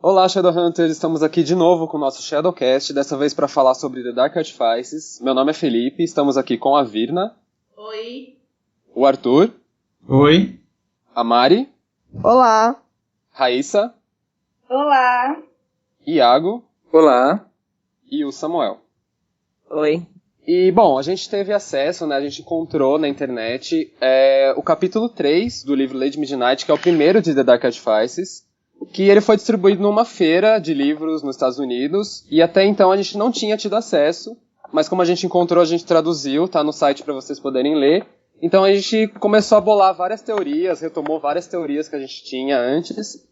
Olá, Shadowhunters! Estamos aqui de novo com o nosso Shadowcast, dessa vez para falar sobre The Dark Artifices. Meu nome é Felipe, estamos aqui com a Virna. Oi. O Arthur. Oi. A Mari. Olá. Raíssa. Olá. Iago. Olá. E o Samuel. Oi. E, bom, a gente teve acesso, né, a gente encontrou na internet o capítulo 3 do livro Lady Midnight, que é o primeiro de The Dark Artifices, que ele foi distribuído numa feira de livros nos Estados Unidos, e até então a gente não tinha tido acesso, mas como a gente encontrou, a gente traduziu, tá no site para vocês poderem ler. Então a gente começou a bolar várias teorias, retomou várias teorias que a gente tinha antes.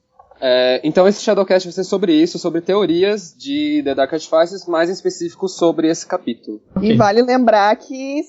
Então esse Shadowcast vai ser sobre isso, sobre teorias de The Dark Artifices, mais em específico sobre esse capítulo. Okay. E vale lembrar que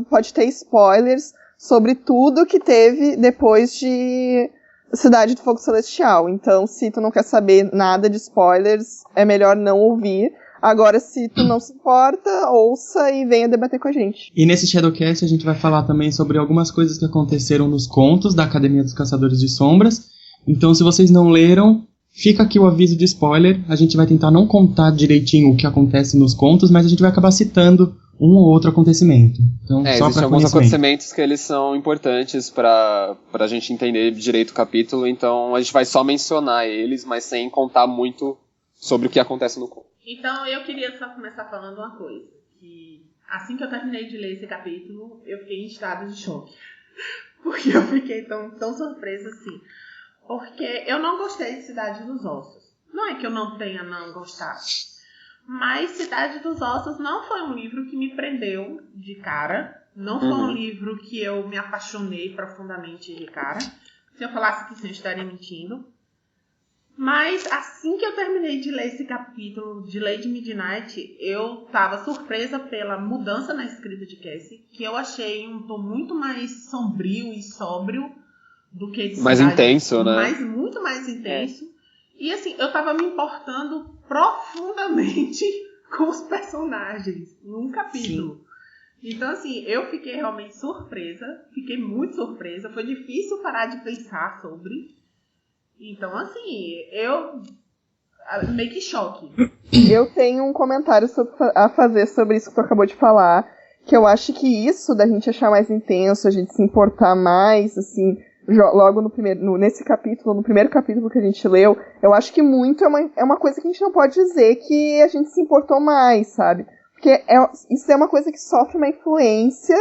pode ter spoilers sobre tudo que teve depois de Cidade do Fogo Celestial. Então, se tu não quer saber nada de spoilers, é melhor não ouvir. Agora, se tu não se importa, ouça e venha debater com a gente. E nesse Shadowcast a gente vai falar também sobre algumas coisas que aconteceram nos contos da Academia dos Caçadores de Sombras. Então, se vocês não leram, fica aqui o aviso de spoiler. A gente vai tentar não contar direitinho o que acontece nos contos, mas a gente vai acabar citando um ou outro acontecimento. Então, só existem alguns acontecimentos que eles são importantes pra gente entender direito o capítulo, então a gente vai só mencionar eles, mas sem contar muito sobre o que acontece no conto. Então, eu queria só começar falando uma coisa, que assim que eu terminei de ler esse capítulo, eu fiquei em estado de choque. Porque eu fiquei tão surpresa assim. Porque eu não gostei de Cidade dos Ossos. Não é que eu não tenha não gostado. Mas Cidade dos Ossos não foi um livro que me prendeu de cara. Não foi um livro que eu me apaixonei profundamente de cara. Se eu falasse que sim, eu estaria mentindo. Mas assim que eu terminei de ler esse capítulo de Lady Midnight, eu estava surpresa pela mudança na escrita de Cassie, que eu achei um tom muito mais sombrio e sóbrio do que de mais Cidade, intenso, né? Muito mais intenso. E assim, eu tava me importando profundamente com os personagens num capítulo. Sim. Então assim, eu fiquei realmente surpresa. Fiquei muito surpresa. Foi difícil parar de pensar sobre. Então assim, eu meio que choque. Eu tenho um comentário a fazer sobre isso que tu acabou de falar. Que eu acho que isso da gente achar mais intenso, a gente se importar mais, assim, logo nesse capítulo, no primeiro capítulo que a gente leu, eu acho que muito é uma coisa que a gente não pode dizer que a gente se importou mais, sabe? Porque isso é uma coisa que sofre uma influência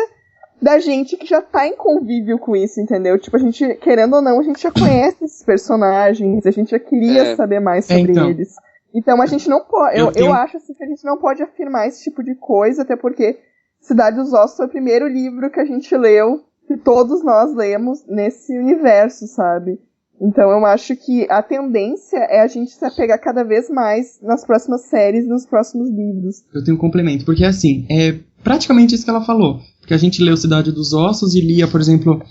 da gente que já tá em convívio com isso, entendeu? Tipo, a gente, querendo ou não, a gente já conhece esses personagens, a gente já queria saber mais sobre eles. Então a gente não pode, eu acho assim que a gente não pode afirmar esse tipo de coisa, até porque Cidade dos Ossos foi o primeiro livro que a gente leu, que todos nós lemos nesse universo, sabe? Então eu acho que a tendência é a gente se apegar cada vez mais nas próximas séries, nos próximos livros. Eu tenho um complemento, porque assim, é praticamente isso que ela falou. Porque a gente leu Cidade dos Ossos e lia, por exemplo,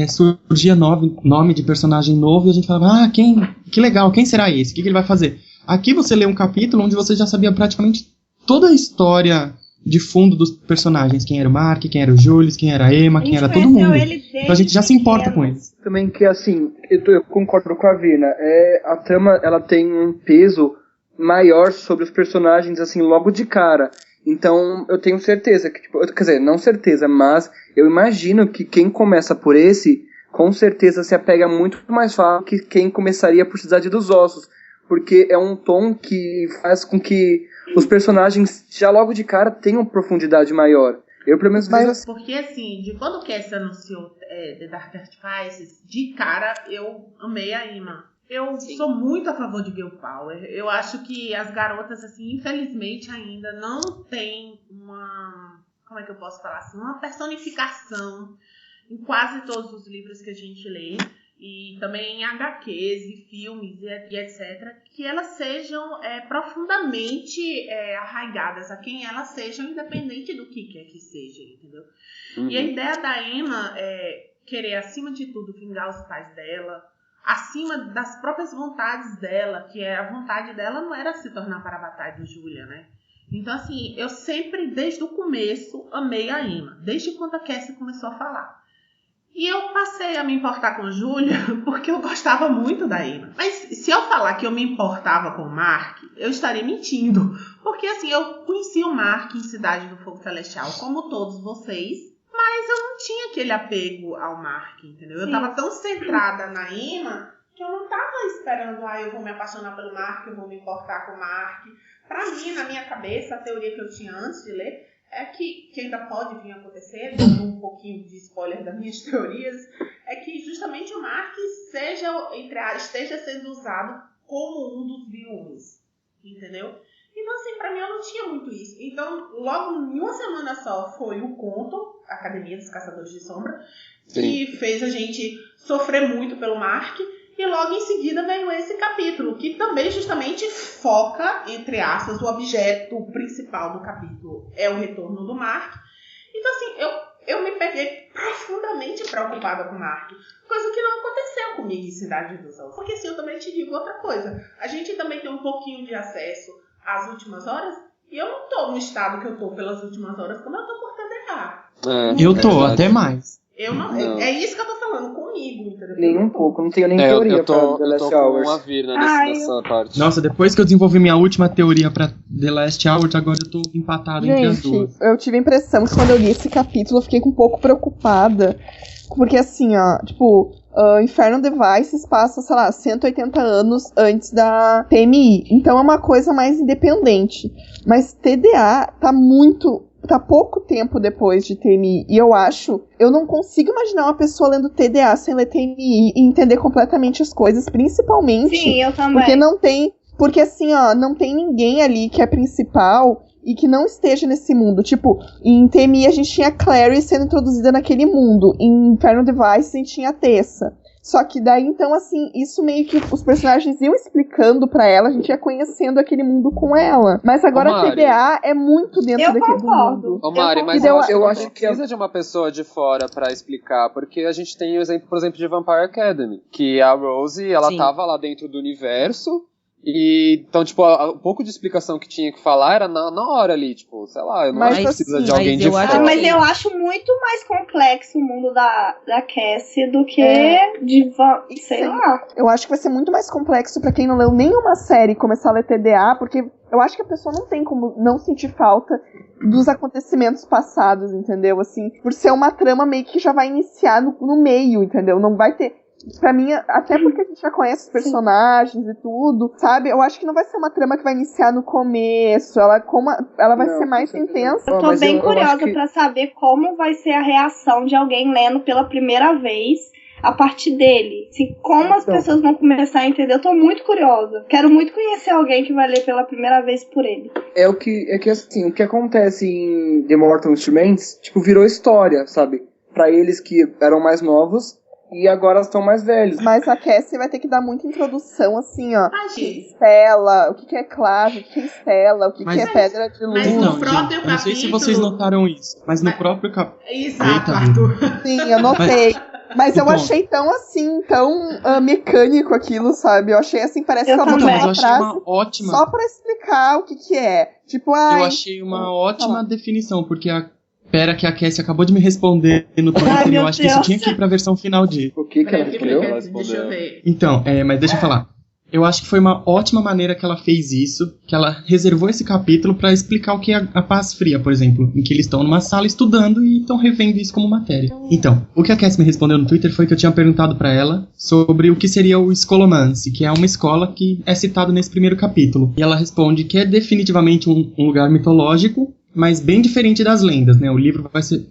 surgia nome de personagem novo e a gente falava, que legal, quem será esse? O que ele vai fazer? Aqui você lê um capítulo onde você já sabia praticamente toda a história de fundo dos personagens, quem era o Mark, quem era o Julius, quem era a Emma, quem era todo mundo. Então a gente já se importa com eles. Também que, assim, eu concordo com a Virna, a trama, ela tem um peso maior sobre os personagens, assim, logo de cara. Então, eu tenho certeza que, tipo, quer dizer, não certeza, mas eu imagino que quem começa por esse, com certeza se apega muito mais fácil que quem começaria por Cidade dos Ossos, porque é um tom que faz com que os personagens já logo de cara tenham profundidade maior. Eu pelo menos vejo assim. Porque assim, de quando o Cassie anunciou The Dark Artifices, de cara eu amei a Emma. Eu sou muito a favor de Girl Power. Eu acho que as garotas, assim, infelizmente ainda não tem uma... Como é que eu posso falar assim? Uma personificação em quase todos os livros que a gente lê. E também em HQs e filmes e etc. Que elas sejam profundamente arraigadas a quem elas sejam, independente do que quer que seja, entendeu? E a ideia da Emma é querer, acima de tudo, vingar os pais dela, acima das próprias vontades dela, que a vontade dela não era se tornar para a batalha de Julia, né? Então, assim, eu sempre, desde o começo, amei a Emma, desde quando a Cassie começou a falar. E eu passei a me importar com Júlia porque eu gostava muito da Emma. Mas se eu falar que eu me importava com o Mark, eu estaria mentindo. Porque assim, eu conheci o Mark em Cidade do Fogo Celestial, como todos vocês. Mas eu não tinha aquele apego ao Mark, entendeu? Eu tava tão centrada na Emma que eu não tava esperando, eu vou me apaixonar pelo Mark, eu vou me importar com o Mark. Pra mim, na minha cabeça, a teoria que eu tinha antes de ler é que ainda pode vir a acontecer, dando um pouquinho de spoiler das minhas teorias, é que justamente o Mark esteja sendo usado como um dos vilões, entendeu? Então, assim, pra mim eu não tinha muito isso. Então, logo em uma semana só foi o conto, Academia dos Caçadores de Sombra, que fez a gente sofrer muito pelo Mark. E logo em seguida veio esse capítulo, que também justamente foca, entre aspas, o objeto principal do capítulo é o retorno do Mark. Então, assim, eu me peguei profundamente preocupada com o Mark, coisa que não aconteceu comigo em Cidade dos Ossos. Porque, assim, eu também te digo outra coisa. A gente também tem um pouquinho de acesso às últimas horas, e eu não tô no estado que eu tô pelas últimas horas, como eu tô por TDA. Eu tô, até mais. Eu não. É isso que eu tô falando comigo, entendeu? Nem um pouco, não tenho nem teoria pra The Last com Hours. a Virna nessa parte. Nossa, depois que eu desenvolvi minha última teoria pra The Last Hours, agora eu tô empatado entre as duas. Gente, eu tive a impressão que quando eu li esse capítulo eu fiquei um pouco preocupada. Porque assim, Inferno Devices passa, sei lá, 180 anos antes da TMI. Então é uma coisa mais independente. Mas TDA tá pouco tempo depois de TMI. E eu não consigo imaginar uma pessoa lendo TDA sem ler TMI e entender completamente as coisas, principalmente. Sim, eu também. Porque assim, não tem ninguém ali que é principal e que não esteja nesse mundo. Tipo, em TMI a gente tinha a Clary sendo introduzida naquele mundo. Em Inferno Device a gente tinha a Tessa. Só que daí, então, assim, isso meio que os personagens iam explicando pra ela, a gente ia conhecendo aquele mundo com ela. Mas agora a TDA é muito dentro daquele mundo. Ô Mari, mas eu acho que precisa de uma pessoa de fora pra explicar, porque a gente tem o exemplo, por exemplo, de Vampire Academy, que a Rose, ela tava lá dentro do universo, e então, tipo, um pouco de explicação que tinha que falar era na hora ali, tipo, sei lá, eu não acho que precisa de alguém de fora. Mas eu acho muito mais complexo o mundo da Cassie do que sei lá. Eu acho que vai ser muito mais complexo pra quem não leu nenhuma série começar a ler TDA, porque eu acho que a pessoa não tem como não sentir falta dos acontecimentos passados, entendeu? Assim, por ser uma trama meio que já vai iniciar no meio, entendeu? Não vai ter... Pra mim, até porque a gente já conhece os personagens e tudo, sabe? Eu acho que não vai ser uma trama que vai iniciar no começo. Ela vai ser mais intensa. Eu tô bem curiosa pra saber como vai ser a reação de alguém lendo pela primeira vez a partir dele. Assim, como as pessoas vão começar a entender. Eu tô muito curiosa. Quero muito conhecer alguém que vai ler pela primeira vez por ele. É que assim, o que acontece em The Mortal Instruments, tipo, virou história, sabe? Pra eles que eram mais novos, e agora estão mais velhos. Mas a Cassie vai ter que dar muita introdução, assim, Estela, o que é clave, o que é Estela, o que é pedra de luz. Mas no próprio gente, eu não sei se vocês notaram isso, mas no próprio capítulo... Exato, Arthur. Sim, eu notei. Mas eu achei tão mecânico aquilo, sabe? Eu achei assim, parece que ela botou uma frase só pra explicar o que é. Tipo, eu achei uma ótima definição, porque Pera que a Cassie acabou de me responder no Twitter e eu acho que isso tinha que ir pra versão final de... O que ela respondeu? Deixa eu ver. Então, mas deixa eu falar. Eu acho que foi uma ótima maneira que ela fez isso, que ela reservou esse capítulo pra explicar o que é a Paz Fria, por exemplo, em que eles estão numa sala estudando e estão revendo isso como matéria. Então, o que a Cassie me respondeu no Twitter foi que eu tinha perguntado pra ela sobre o que seria o Scholomance, que é uma escola que é citado nesse primeiro capítulo. E ela responde que é definitivamente um lugar mitológico, mas bem diferente das lendas, né?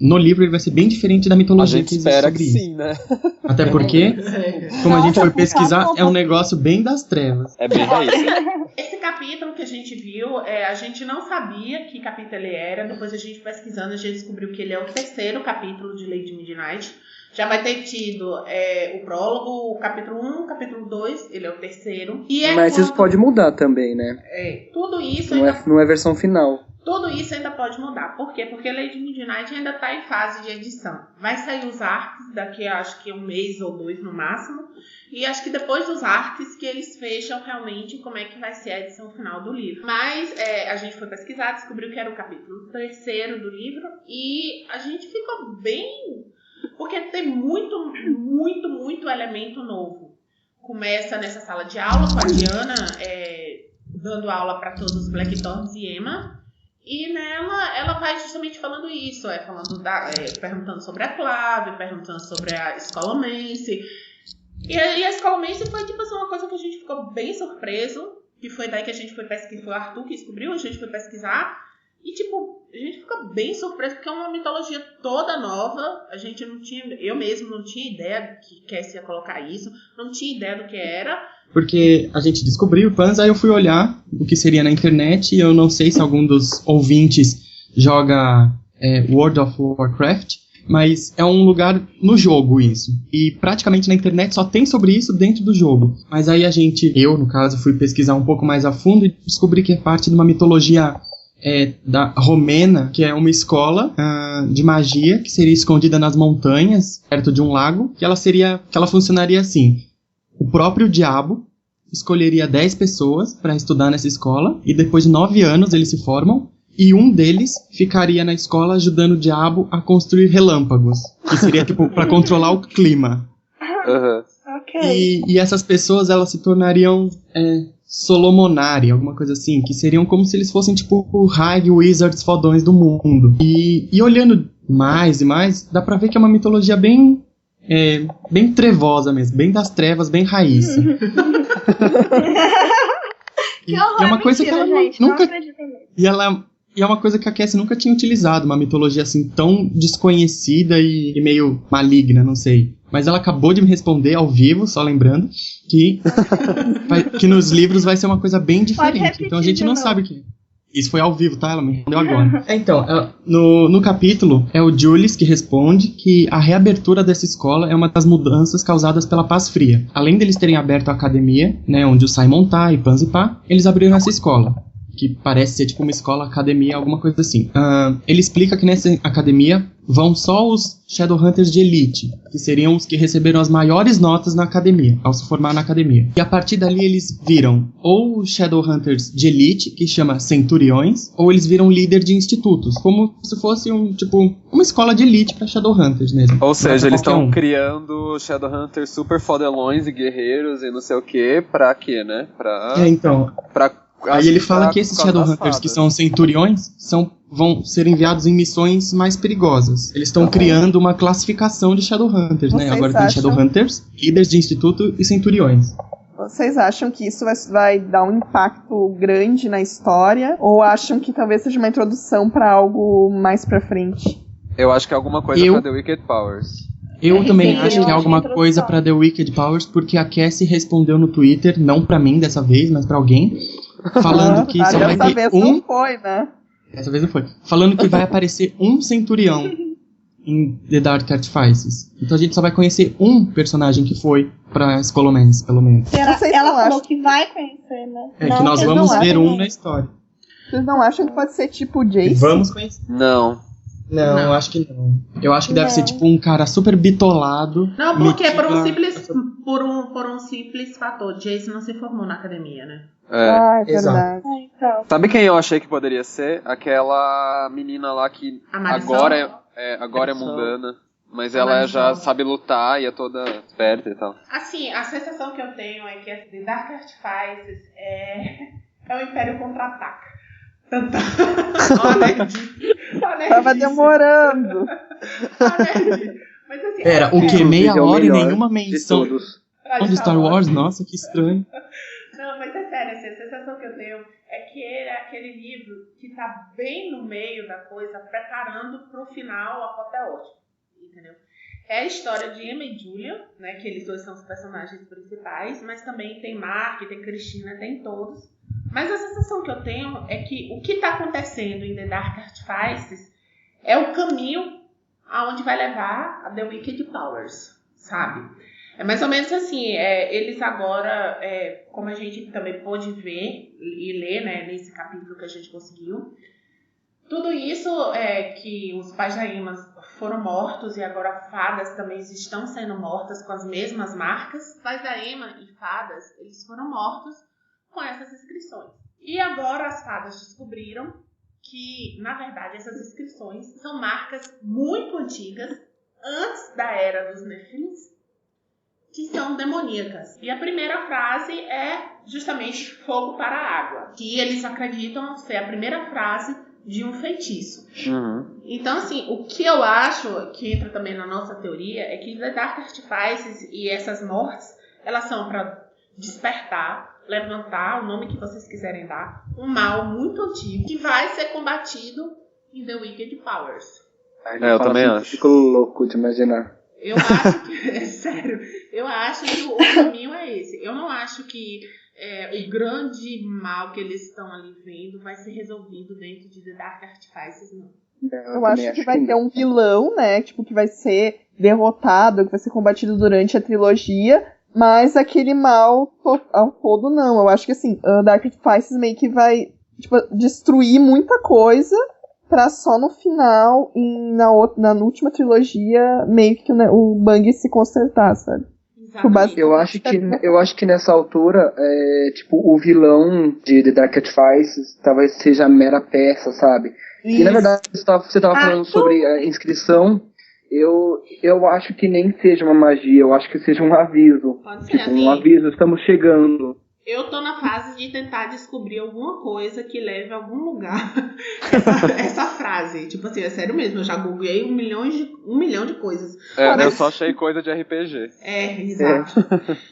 No livro ele vai ser bem diferente da mitologia que existe sobre isso. Sim, né? Até porque, como a gente foi pesquisar, é um negócio bem das trevas. É bem raiz. Esse capítulo que a gente viu, a gente não sabia que capítulo ele era. Depois a gente pesquisando, a gente descobriu que ele é o terceiro capítulo de Lady Midnight. Já vai ter tido o prólogo, o capítulo 1, o capítulo 2, ele é o terceiro. Mas isso pode mudar também, né? Tudo isso não é versão final. Tudo isso ainda pode mudar. Por quê? Porque Lady Midnight ainda está em fase de edição. Vai sair os arcs daqui a acho que 1 mês ou 2 no máximo. E acho que depois dos arcs que eles fecham realmente como é que vai ser a edição final do livro. Mas a gente foi pesquisar, descobriu que era o capítulo 3º do livro. E a gente ficou bem Porque tem muito, muito, muito elemento novo. Começa nessa sala de aula com a Diana dando aula para todos os Blackthorns e Emma. E nela, ela vai justamente falando isso, perguntando sobre a Clave, perguntando sobre a Escolomense. E a Escolomense foi, tipo assim, uma coisa que a gente ficou bem surpreso, que foi daí que a gente foi pesquisar, foi o Arthur que descobriu, a gente foi pesquisar, e, tipo, a gente ficou bem surpreso, porque é uma mitologia toda nova, a gente não tinha, eu mesmo não tinha ideia que Cassie ia colocar isso, não tinha ideia do que era. Porque a gente descobriu o Pans, aí eu fui olhar o que seria na internet, e eu não sei se algum dos ouvintes joga World of Warcraft, mas é um lugar no jogo isso. E praticamente na internet só tem sobre isso dentro do jogo. Mas aí eu no caso, fui pesquisar um pouco mais a fundo e descobri que é parte de uma mitologia da Romena, que é uma escola de magia que seria escondida nas montanhas, perto de um lago, que ela funcionaria assim. O próprio diabo escolheria 10 pessoas para estudar nessa escola, e depois de 9 anos eles se formam, e um deles ficaria na escola ajudando o diabo a construir relâmpagos, que seria tipo para controlar o clima. Uhum. Ok. E essas pessoas, elas se tornariam Solomonari, alguma coisa assim, que seriam como se eles fossem tipo o High Wizards fodões do mundo. E olhando mais e mais, dá pra ver que é uma mitologia bem trevosa mesmo, bem das trevas, bem raiz. Que horror, é uma coisa mentira, que ela gente, nunca... não acredito nisso. E é uma coisa que a Cassie nunca tinha utilizado, uma mitologia assim tão desconhecida e meio maligna, não sei. Mas ela acabou de me responder ao vivo, só lembrando, que nos livros vai ser uma coisa bem diferente. Então a gente não sabe o que é. Isso foi ao vivo, tá? Ela me respondeu agora. Então, no capítulo, é o Julius que responde que a reabertura dessa escola é uma das mudanças causadas pela Paz Fria. Além deles terem aberto a academia, né, onde o Simon tá e Pans e Pá, eles abriram essa escola, que parece ser tipo uma escola, academia, alguma coisa assim. Ele explica que nessa academia vão só os Shadowhunters de elite, que seriam os que receberam as maiores notas na academia, ao se formar na academia. E a partir dali eles viram ou Shadowhunters de elite, que chama Centuriões, ou eles viram líder de institutos, como se fosse uma escola de elite para Shadowhunters mesmo. Ou seja, eles estão criando Shadowhunters super fodelões e guerreiros e não sei o que, pra quê, né? Aí ele fala que esses Shadowhunters que são centuriões vão ser enviados em missões mais perigosas. Eles estão criando uma classificação de Shadowhunters, né? Agora tem Shadowhunters, líderes de instituto e centuriões. Vocês acham que isso vai dar um impacto grande na história? Ou acham que talvez seja uma introdução pra algo mais pra frente? Eu acho que é alguma coisa pra The Wicked Powers. Eu também acho que é alguma coisa pra The Wicked Powers, porque a Cassie respondeu no Twitter, não pra mim dessa vez, mas pra alguém, falando que só vai ter vez não foi, né? Dessa vez não foi. Falando que vai aparecer um centurião em The Dark Artifices. Então a gente só vai conhecer um personagem que foi pra Escolomense, pelo menos. Ela falou que vai conhecer, né? Que nós vamos ver na história. Vocês não acham que pode ser tipo o Jace? Vamos conhecer. Não, eu acho que não. Eu acho que deve ser tipo um cara super bitolado. Não, porque por um simples fator, Jace não se formou na academia, né? É verdade. Então. Sabe quem eu achei que poderia ser? Aquela menina lá que agora é mundana, mas ela já sabe lutar e é toda esperta e tal. Assim, a sensação que eu tenho é que The Dark Artifices é o Império Contra-Ataca. Tava demorando. Mas, assim, Pera, o que? Meia hora e nenhuma menção de Star Wars? Nossa, que estranho. Não, mas é sério, assim, a sensação que eu tenho é que ele é aquele livro que tá bem no meio da coisa, preparando pro final apoteótico, entendeu? É a história de Emma e Julia, né, que eles dois são os personagens principais, mas também tem Mark, tem Cristina, tem todos. Mas a sensação que eu tenho é que o que tá acontecendo em The Dark Artifices é o caminho aonde vai levar a The Wicked Powers, sabe? É mais ou menos assim, eles agora, como a gente também pôde ver e ler, né, nesse capítulo que a gente conseguiu, tudo isso que os pais da Emma foram mortos e agora fadas também estão sendo mortas com as mesmas marcas. Os pais da Emma e fadas, eles foram mortos com essas inscrições. E agora as fadas descobriram que, na verdade, essas inscrições são marcas muito antigas, antes da Era dos Nephilims, que são demoníacas. E a primeira frase é justamente fogo para a água, que eles acreditam ser a primeira frase de um feitiço. Uhum. Então, assim, o que eu acho que entra também na nossa teoria é que The Dark Artifices e essas mortes, elas são para despertar, levantar, o nome que vocês quiserem dar, um mal muito antigo que vai ser combatido em The Wicked Powers. Eu também acho. Fico louco de imaginar. Eu acho que, sério, eu acho que o caminho é esse. Eu não acho que o grande mal que eles estão ali vendo vai ser resolvido dentro de The Dark Artifices, não. Eu acho que vai ter um vilão, né, tipo, que vai ser derrotado, que vai ser combatido durante a trilogia, mas aquele mal ao todo não. Eu acho que, assim, Dark Artifices meio que vai, tipo, destruir muita coisa pra só no final, na última trilogia, meio que o Bang se consertar, sabe? Exatamente. Eu acho que nessa altura, tipo, o vilão de The Dark Artifices talvez seja a mera peça, sabe? Isso. E na verdade, você tava falando sobre a inscrição, eu acho que nem seja uma magia, eu acho que seja um aviso. Pode ser Tipo, assim. um aviso, estamos chegando. Eu tô na fase de tentar descobrir alguma coisa que leve a algum lugar essa frase. Tipo assim, é sério mesmo, eu já googlei um milhão de coisas. Eu só achei coisa de RPG. Exato.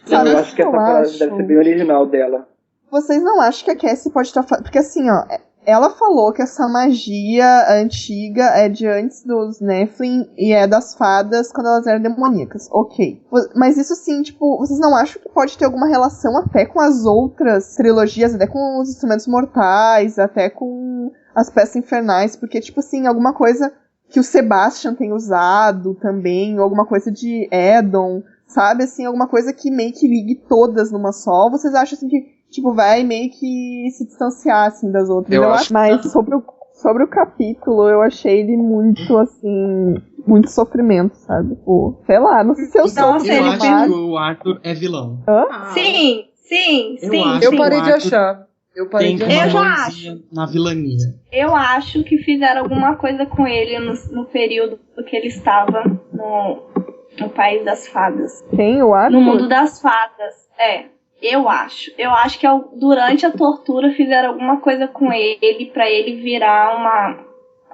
Sabe, Eu acho que essa frase deve ser bem original dela. Vocês não acham que a Cassie pode estar... Porque assim, ó, ela falou que essa magia antiga é de antes dos Nephilim e é das fadas quando elas eram demoníacas. Ok. Mas isso sim, tipo, vocês não acham que pode ter alguma relação até com as outras trilogias, até com os Instrumentos Mortais, até com as Peças Infernais? Porque, tipo assim, alguma coisa que o Sebastian tem usado também, ou alguma coisa de Edom, sabe? Assim, alguma coisa que meio que ligue todas numa só. Vocês acham assim que tipo, vai meio que se distanciar, assim, das outras. Eu acho. Mas sobre o capítulo, eu achei ele muito, assim, muito sofrimento, sabe? Tipo, sei lá, não sei se eu sou. Eu acho que o Arthur é vilão. Sim. Eu parei de achar. Tem uma mãozinha na vilania. Eu acho que fizeram alguma coisa com ele no período que ele estava no País das Fadas. Quem, o Arthur? No mundo das fadas, Eu acho que durante a tortura fizeram alguma coisa com ele pra ele virar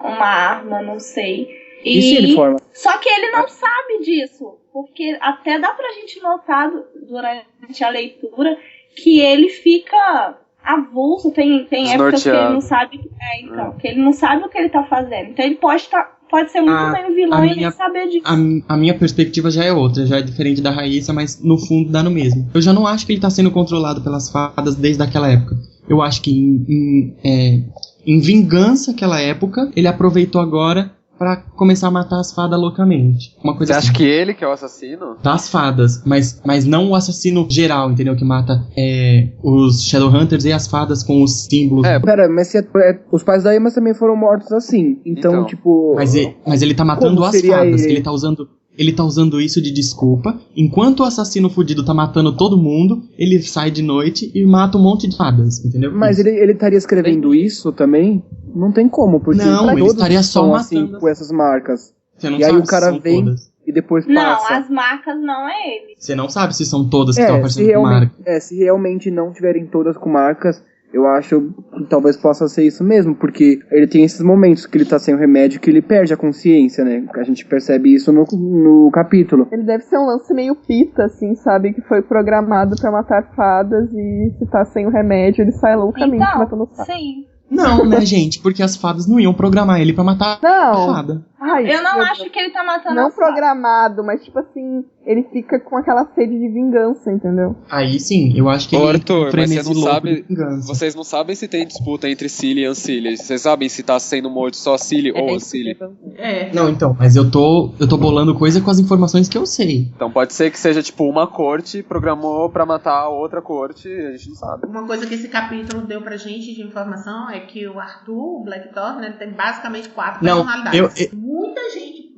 uma arma, não sei. E se ele forma? Só que ele não sabe disso, porque até dá pra gente notar durante a leitura que ele fica avulso, tem épocas que ele não sabe, que ele não sabe o que ele tá fazendo. Então ele pode ser muito bem um vilão e nem saber disso. A minha perspectiva já é outra, já é diferente da Raíssa, mas no fundo dá no mesmo. Eu já não acho que ele tá sendo controlado pelas fadas desde aquela época. Eu acho que em vingança àquela época, ele aproveitou agora pra começar a matar as fadas loucamente. Uma coisa Você assim. acha que ele que é o assassino? Das fadas, mas não o assassino geral, entendeu? Que mata os Shadowhunters e as fadas com os símbolos. Pera, mas os pais da Emma também foram mortos assim. Então, tipo... Mas ele tá matando como as seria fadas. ele? Ele tá usando isso de desculpa. Enquanto o assassino fudido tá matando todo mundo, ele sai de noite e mata um monte de fadas, entendeu? Mas ele estaria escrevendo isso também? Não tem como, porque não, ele todos estaria só são matando assim, com essas marcas. Você não e aí sabe o cara se são vem todas. e depois Não, passa. as marcas não é ele. Você não sabe se são todas que estão aparecendo com marca. Se realmente não tiverem todas com marcas, eu acho que talvez possa ser isso mesmo, porque ele tem esses momentos que ele tá sem o remédio, que ele perde a consciência, né? A gente percebe isso no capítulo. Ele deve ser um lance meio pita, assim, sabe? Que foi programado pra matar fadas e se tá sem o remédio, ele sai loucamente matando fadas. Sim. Não, né, gente? Porque as fadas não iam programar ele pra matar a fada. Ai, eu não acho que ele tá matando não as fadas. programado, mas tipo assim, ele fica com aquela sede de vingança, entendeu? Aí sim, eu acho que Ô, ele Arthur, mas você não sabe. de vingança. Vocês não sabem se tem disputa entre Cilly e Ancília. Vocês sabem se tá sendo morto só Cilly ou Ancília. Não, então, mas eu tô bolando coisa com as informações que eu sei. Então pode ser que seja tipo uma corte programou pra matar a outra corte, a gente não sabe. Uma coisa que esse capítulo deu pra gente de informação é que o Arthur, o Blackthorn, ele tem basicamente 4 personalidades. Muita gente,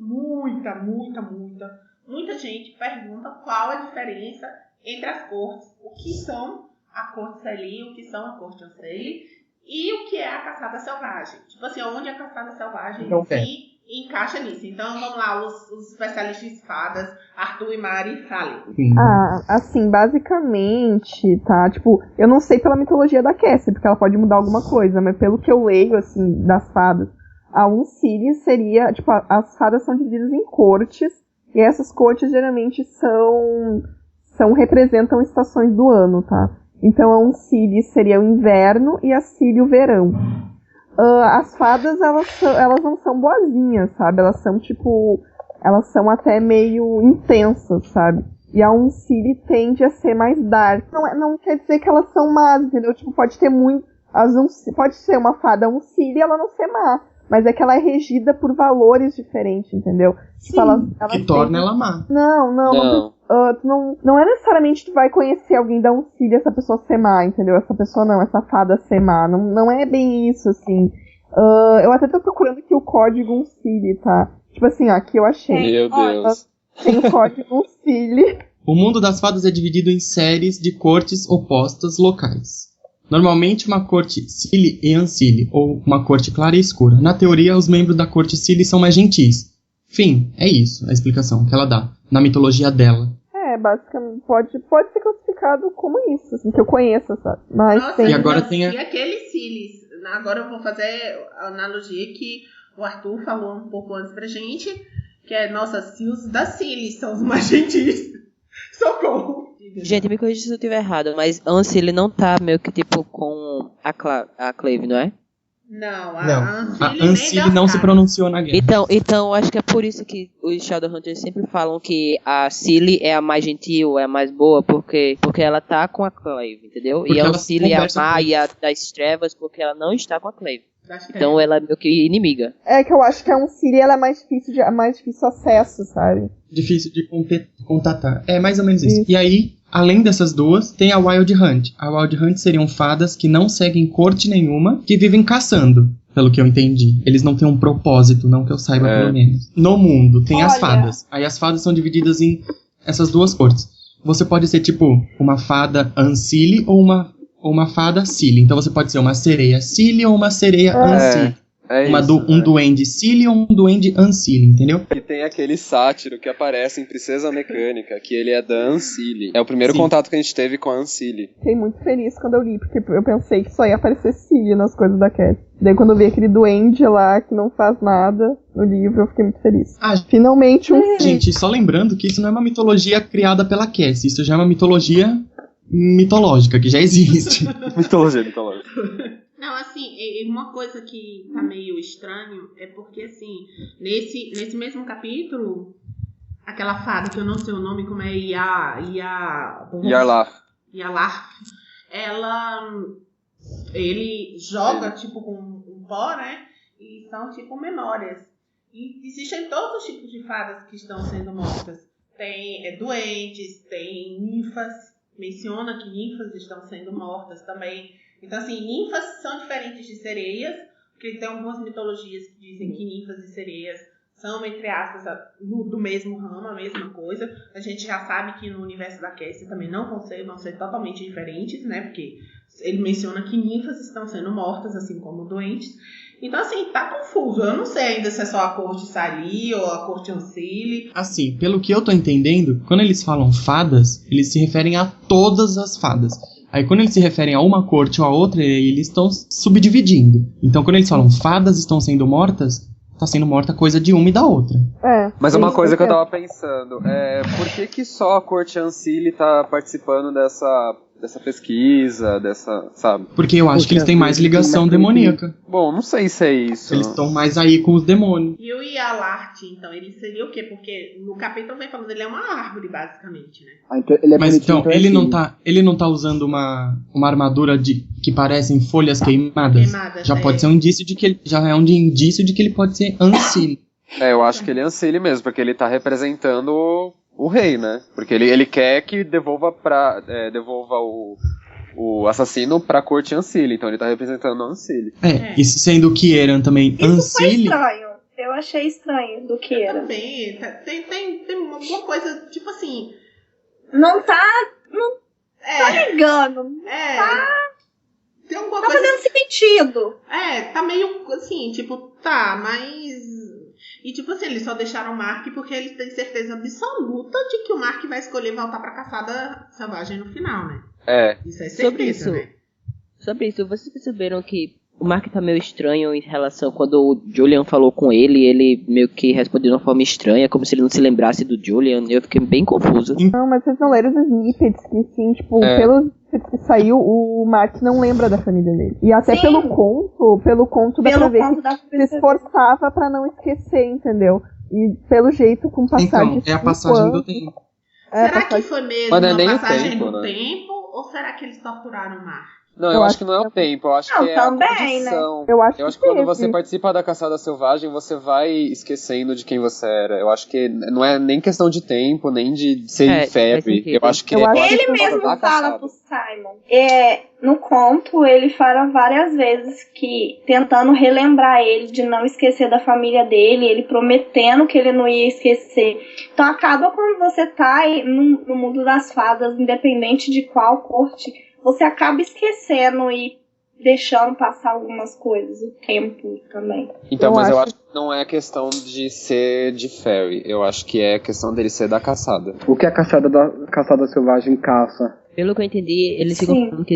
muita gente pergunta qual a diferença entre as cortes, o que são a corte Selly, o que são a corte Ancília e o que é a caçada selvagem. Tipo assim, onde a caçada selvagem encaixa nisso. Então vamos lá, os especialistas em fadas, Arthur e Mari, falem. Assim, basicamente, tá? Tipo, eu não sei pela mitologia da Cassie, porque ela pode mudar alguma coisa, mas pelo que eu leio, assim, das fadas, a Uncília seria, tipo, as fadas são divididas em cortes, e essas cortes geralmente representam estações do ano, tá? Então a Uncília seria o inverno e a Cília o verão. As fadas, elas não são boazinhas, sabe? Elas são até meio intensas, sabe? E a Uncília tende a ser mais dark. Não quer dizer que elas são más, entendeu? Tipo, pode ter pode ser uma fada Uncília e ela não ser má. Mas é que ela é regida por valores diferentes, entendeu? Sim, que torna ela má. Não é necessariamente que tu vai conhecer alguém da Uncília essa pessoa ser má, entendeu? Essa fada ser má. Não é bem isso, assim. Eu até tô procurando aqui o código Uncília, tá? Tipo assim, aqui eu achei. Meu Deus. Tem o código Uncília. O mundo das fadas é dividido em séries de cortes opostas locais. Normalmente uma corte Cília e Ancília, ou uma corte clara e escura. Na teoria, os membros da corte Cília são mais gentis. Fim, é isso a explicação que ela dá, na mitologia dela. Basicamente, pode ser classificado como isso, assim, que eu conheço, sabe? Mas nossa, e agora tem e aqueles Cílios. Agora eu vou fazer a analogia que o Arthur falou um pouco antes pra gente, que é, nossa, se os da Cílios são os mais gentis. Socorro! Gente, me corrija se eu estiver errado, mas a Ancília não tá meio que tipo com a Clave, não é? Não, a Ancília não se pronunciou na guerra. Então, acho que é por isso que os Shadowhunters sempre falam que a Cília é a mais gentil, é a mais boa, porque ela tá com a Clave, entendeu? Porque e a Ancília é a má e a das trevas porque ela não está com a Clave. Então ela é meio que inimiga. É que eu acho que a Uncília ela é mais difícil acesso, sabe? Difícil de contatar. É mais ou menos isso. E aí, além dessas duas, tem a Wild Hunt. A Wild Hunt seriam fadas que não seguem corte nenhuma, que vivem caçando, pelo que eu entendi. Eles não têm um propósito, não que eu saiba pelo menos. No mundo, tem as fadas. Aí as fadas são divididas em essas duas cortes. Você pode ser tipo uma fada Ancília ou uma fada Cília. Então você pode ser uma sereia Cília ou uma sereia Ancília. Um duende Cília ou um duende Ancília, entendeu? E tem aquele sátiro que aparece em Princesa Mecânica, que ele é da Ancília. É o primeiro contato que a gente teve com a Ancília. Fiquei muito feliz quando eu li, porque eu pensei que só ia aparecer Cília nas coisas da Cat. Daí quando eu vi aquele duende lá que não faz nada no livro, eu fiquei muito feliz. Finalmente Gente, só lembrando que isso não é uma mitologia criada pela Cassie, isso já é uma mitologia mitológica, que já existe. mitologia mitológica. Não, assim, uma coisa que tá meio estranho é porque, assim, nesse mesmo capítulo, aquela fada, que eu não sei o nome, como é Yarlar, ele joga, tipo, com um pó, né, e são, tipo, memórias. E existem todos os tipos de fadas que estão sendo mortas. Tem doentes, tem ninfas, menciona que ninfas estão sendo mortas também. Então, assim, ninfas são diferentes de sereias, porque tem algumas mitologias que dizem que ninfas e sereias são, entre aspas, do mesmo ramo, a mesma coisa. A gente já sabe que no universo da Cassie também não vão ser totalmente diferentes, né? Porque ele menciona que ninfas estão sendo mortas, assim como doentes. Então, assim, tá confuso. Eu não sei ainda se é só a corte Sali ou a corte Ancília. Assim, pelo que eu tô entendendo, quando eles falam fadas, eles se referem a todas as fadas. Aí quando eles se referem a uma corte ou a outra, eles estão subdividindo. Então quando eles falam fadas estão sendo mortas, tá sendo morta coisa de uma e da outra. Mas uma coisa que eu tava pensando, por que só a corte Ancília tá participando dessa pesquisa, sabe? Porque eu acho que eles têm mais ligação demoníaca. Bom, não sei se é isso. Eles estão mais aí com os demônios. E o Yarlar, então, ele seria o quê? Porque no capítulo vem falando, ele é uma árvore, basicamente, né? Ele não tá usando uma armadura que parecem folhas queimadas. Já pode ser um indício de que ele pode ser Ancília. Eu acho que ele é Ancília mesmo, porque ele tá representando o rei, né? Porque ele quer que devolva o assassino pra corte Ancília, então ele tá representando a Ancília. E sendo o Kieran também Ancília. Isso foi estranho. Eu achei estranho do Kieran. Também. Tem alguma coisa, tipo assim. Não tá ligando. Tem alguma tá coisa. Fazendo sentido. Tá meio assim, tipo, tá, mas. E tipo assim, eles só deixaram o Mark porque eles têm certeza absoluta de que o Mark vai escolher voltar pra caçada selvagem no final, né? Isso é certeza, né? Sobre isso, vocês perceberam que o Mark tá meio estranho em relação quando o Julian falou com ele meio que respondeu de uma forma estranha, como se ele não se lembrasse do Julian. Eu fiquei bem confuso. Não, mas vocês não leram os snippets que, sim, tipo, pelos snippets que saiu, o Mark não lembra da família dele. E até pelo conto dá pra ver que se esforçava pra não esquecer, entendeu? E pelo jeito, com passagem é a passagem do tempo. Será que foi mesmo uma passagem do tempo? Ou será que eles torturaram o Mark? Não, eu acho que não é o tempo, eu acho que é a condição. Né? Eu acho que quando você participa da caçada selvagem, você vai esquecendo de quem você era. Eu acho que não é nem questão de tempo, nem de ser febre. Eu acho que ele mesmo fala pro Simon. No conto, ele fala várias vezes que tentando relembrar ele de não esquecer da família dele, ele prometendo que ele não ia esquecer. Então acaba quando você tá no mundo das fadas, independente de qual corte, você acaba esquecendo e deixando passar algumas coisas, o tempo também. Então, mas eu acho que não é questão de ser de fairy, eu acho que é questão dele ser da caçada. O que a caçada selvagem caça? Pelo que eu entendi, eles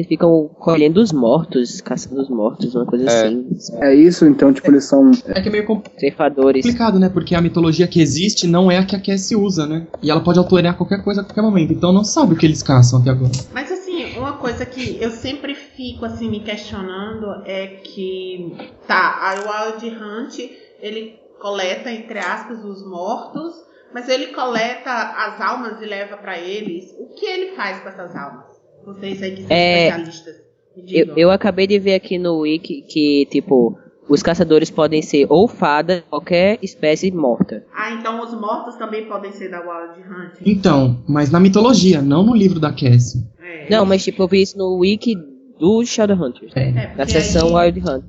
ficam colhendo os mortos, caçando os mortos, uma coisa assim. É isso, então, tipo, eles são... É que é meio ceifadores. Complicado, né? Porque a mitologia que existe não é a que a Cassie usa, né? E ela pode alterar qualquer coisa a qualquer momento, então não sabe o que eles caçam até agora. Mas assim, uma coisa que eu sempre fico assim me questionando é que a Wild Hunt, ele coleta, entre aspas, os mortos, mas ele coleta as almas e leva pra eles. O que ele faz com essas almas? Vocês aí que são especialistas, me digam. Eu acabei de ver aqui no Wiki que, tipo, os caçadores podem ser ou fada, qualquer espécie morta. Então os mortos também podem ser da Wild Hunt? Então, mas na mitologia, não no livro da Cassie. Não, mas tipo, eu vi isso no Wiki do Shadowhunters. Na seção Wild Hunt.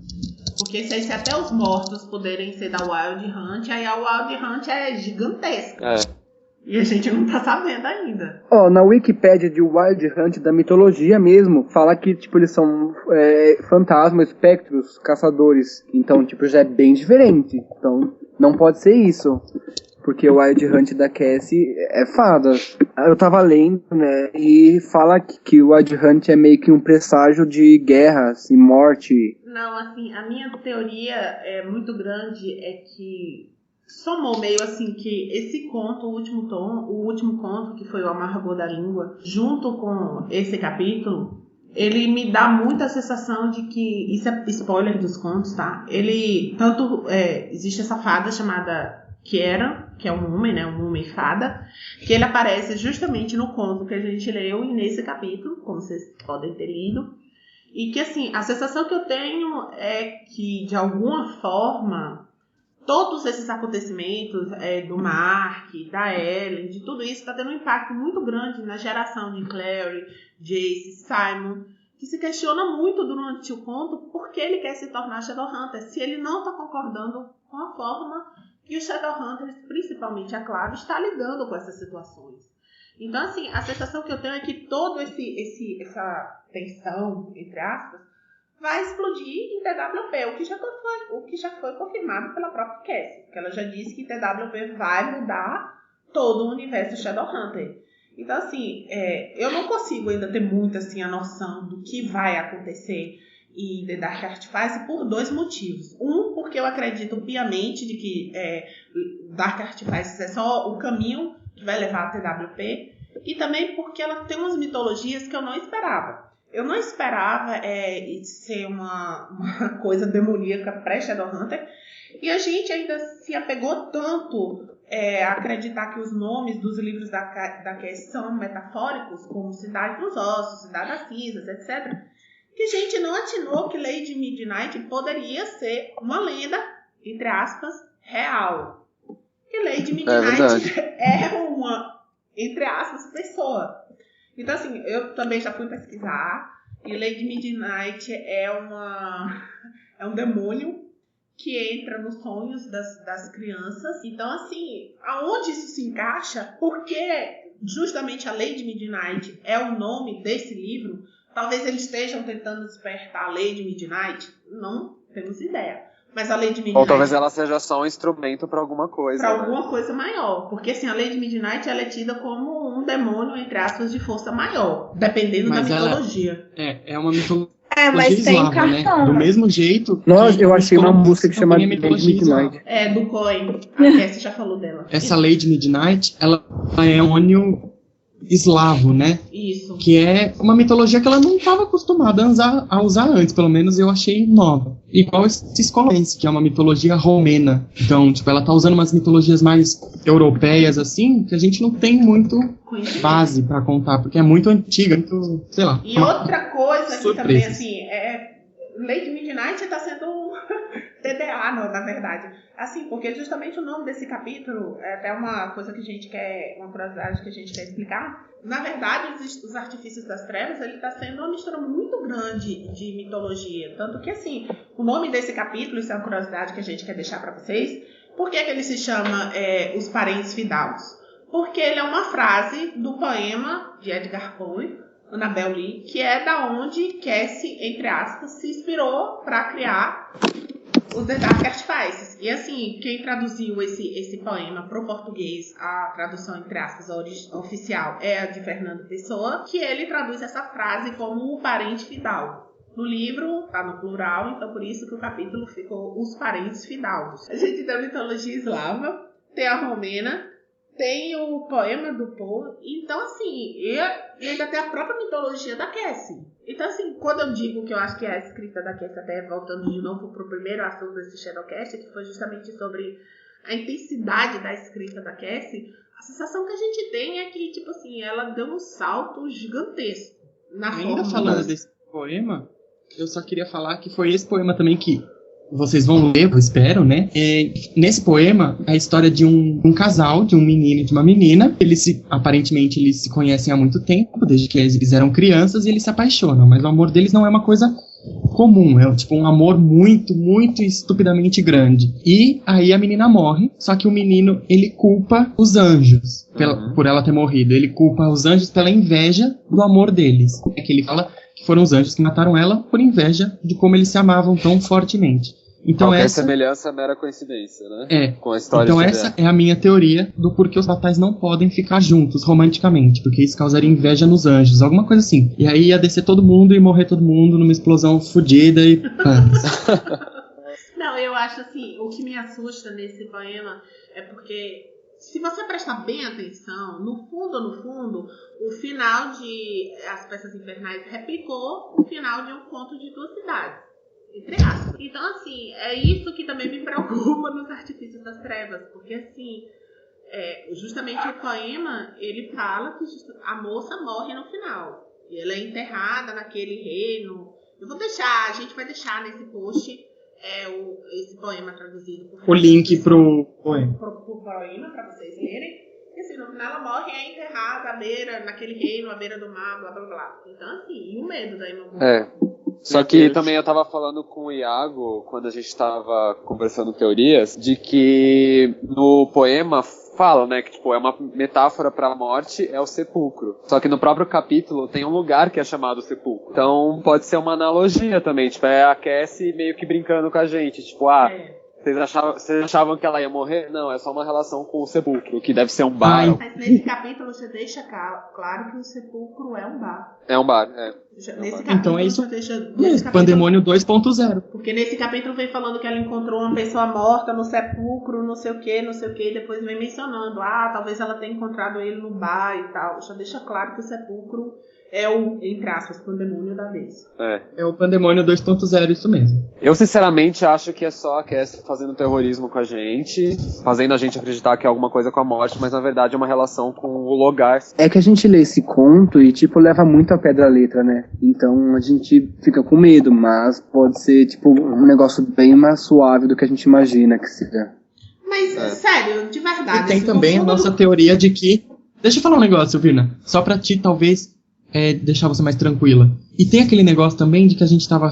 Porque se até os mortos poderem ser da Wild Hunt, aí a Wild Hunt é gigantesca. E a gente não tá sabendo ainda. Na Wikipédia de Wild Hunt da mitologia mesmo, fala que, tipo, eles são fantasmas, espectros, caçadores. Então, tipo, já é bem diferente. Então, não pode ser isso. Porque o Wild Hunt da Cassie é fada. Eu tava lendo, né, e fala que o Wild Hunt é meio que um presságio de guerras e morte. Não, assim, a minha teoria é muito grande, é que somou meio assim que esse conto, o último conto, que foi o Amargor da Língua, junto com esse capítulo, ele me dá muita sensação de que, isso é spoiler dos contos, tá? Ele, existe essa fada chamada Kiera, que é um homem, né, um homem fada, que ele aparece justamente no conto que a gente leu e nesse capítulo, como vocês podem ter lido, e que assim, a sensação que eu tenho é que de alguma forma todos esses acontecimentos do Mark, da Ellen, de tudo isso está tendo um impacto muito grande na geração de Clary, Jace, Simon, que se questiona muito durante o conto por que ele quer se tornar Shadowhunter, se ele não está concordando com a forma que os Shadowhunters, principalmente a Clave, está lidando com essas situações. Então, assim, a sensação que eu tenho é que toda essa tensão, entre aspas, vai explodir em TWP, o que já foi confirmado pela própria Cassie, porque ela já disse que TWP vai mudar todo o universo Shadowhunter. Então, assim, eu não consigo ainda ter muito assim, a noção do que vai acontecer em The Dark Artifice por dois motivos. Um, porque eu acredito piamente de que Dark Artifice é só o caminho que vai levar a TWP, e também porque ela tem umas mitologias que eu não esperava. Eu não esperava ser uma coisa demoníaca pré-Shadowhunter, e a gente ainda se apegou tanto a acreditar que os nomes dos livros da Cassie são metafóricos, como Cidade dos Ossos, Cidade das Cinzas, etc., que a gente não atinou que Lady Midnight poderia ser uma lenda, entre aspas, real. Que Lady Midnight é uma, entre aspas, pessoa. Então, assim, eu também já fui pesquisar, e Lady Midnight é um demônio que entra nos sonhos das crianças. Então, assim, aonde isso se encaixa? Porque justamente a Lady Midnight é o nome desse livro. Talvez eles estejam tentando despertar a Lady Midnight. Não temos ideia. Mas a Lady Midnight... Ou talvez ela seja só um instrumento pra alguma coisa. Pra alguma coisa maior. Porque, assim, a Lady Midnight, ela é tida como um demônio, entre aspas, de força maior. Dependendo da mitologia. É uma mitologia mas eslava, tem cartão. né? Do mesmo jeito... Nossa, eu achei uma Columbus música que chama também é Lady mitologia Midnight. eslava. Do Coen. A Cassie já falou dela. Essa Lady Midnight, ela é um demônio eslavo, né? Isso. Que é uma mitologia que ela não estava acostumada a usar antes, pelo menos eu achei nova. Igual esse Escolense, que é uma mitologia romena. Então, tipo, ela tá usando umas mitologias mais europeias, assim, que a gente não tem muito base pra contar, porque é muito antiga, muito, sei lá. E outra coisa que também, surpresas. assim, Lady Midnight tá sendo um TDA, não, na verdade. Assim, porque justamente o nome desse capítulo é até uma coisa que a gente quer, uma curiosidade que a gente quer explicar. Na verdade, os Artifícios das Trevas, ele tá sendo uma mistura muito grande de mitologia. Tanto que, assim, o nome desse capítulo, isso é uma curiosidade que a gente quer deixar pra vocês. Por que ele se chama Os Parentes Fidalgos? Porque ele é uma frase do poema de Edgar Poe, Annabel Lee, que é da onde Cassie, entre aspas, se inspirou para criar os The Dark Artifices. E assim, quem traduziu esse poema pro português, a tradução, entre aspas, oficial, é a de Fernando Pessoa, que ele traduz essa frase como o parente fidalgo. No livro, tá no plural, então por isso que o capítulo ficou Os Parentes Fidalgos. A gente tem a mitologia eslava, tem a romena, tem o poema do Poe, então assim, e ainda tem a própria mitologia da Cassie. Então assim, quando eu digo que eu acho que a escrita da Cassie, até voltando de novo pro primeiro assunto desse Shadowcast, que foi justamente sobre a intensidade da escrita da Cassie, a sensação que a gente tem é que, tipo assim, ela deu um salto gigantesco na forma. Ainda falando desse poema, eu só queria falar que foi esse poema também que vocês vão ler, eu espero, né? Nesse poema, a história de um casal, de um menino e de uma menina. Aparentemente, eles se conhecem há muito tempo, desde que eles eram crianças, e eles se apaixonam. Mas o amor deles não é uma coisa comum, é tipo um amor muito, muito estupidamente grande. E aí a menina morre, só que o menino, ele culpa os anjos por ela ter morrido. Ele culpa os anjos pela inveja do amor deles. É que ele fala que foram os anjos que mataram ela por inveja de como eles se amavam tão fortemente. Então qualquer semelhança é mera coincidência, né? Com a história. Então essa é a minha teoria do porquê os batais não podem ficar juntos romanticamente, porque isso causaria inveja nos anjos, alguma coisa assim. E aí ia descer todo mundo e morrer todo mundo numa explosão fodida e... Não, eu acho assim, o que me assusta nesse poema é porque, se você prestar bem atenção, no fundo, o final de As Peças Infernais replicou o final de Um Conto de Duas Cidades. Entre aspas. Então, assim, é isso que também me preocupa nos Artifícios das Trevas, porque, assim, justamente o poema, ele fala que a moça morre no final, e ela é enterrada naquele reino. A gente vai deixar nesse post esse poema traduzido por o link pro poema. Pro poema, pra vocês lerem. E, assim, no final ela morre e é enterrada naquele reino, à beira do mar, blá, blá, blá. Então, assim, e o medo da Imogen? Só que também eu tava falando com o Iago, quando a gente tava conversando teorias, de que no poema fala, né, que tipo, é uma metáfora pra morte, é o sepulcro. Só que no próprio capítulo tem um lugar que é chamado sepulcro. Então pode ser uma analogia também, tipo, é a Cassie meio que brincando com a gente, tipo, vocês achavam que ela ia morrer? Não, é só uma relação com o sepulcro, que deve ser um bar. Mas nesse capítulo você deixa claro que o sepulcro é um bar. É um bar, Nesse capítulo então é isso. você deixa... Pandemônio 2.0. Porque nesse capítulo vem falando que ela encontrou uma pessoa morta no sepulcro, não sei o que, e depois vem mencionando, talvez ela tenha encontrado ele no bar e tal. Já deixa claro que o sepulcro é o, entre aspas, pandemônio da vez. É o pandemônio 2.0, isso mesmo. Eu sinceramente acho que é só a Cassie fazendo terrorismo com a gente, fazendo a gente acreditar que é alguma coisa com a morte, mas na verdade é uma relação com o lugar. É que a gente lê esse conto e tipo leva muito a pé da letra, né? Então a gente fica com medo, mas pode ser tipo um negócio bem mais suave do que a gente imagina que seja. Mas sério, de verdade. E tem também a nossa teoria de que... Deixa eu falar um negócio, Virna, só pra ti talvez deixar você mais tranquila. E tem aquele negócio também de que a gente tava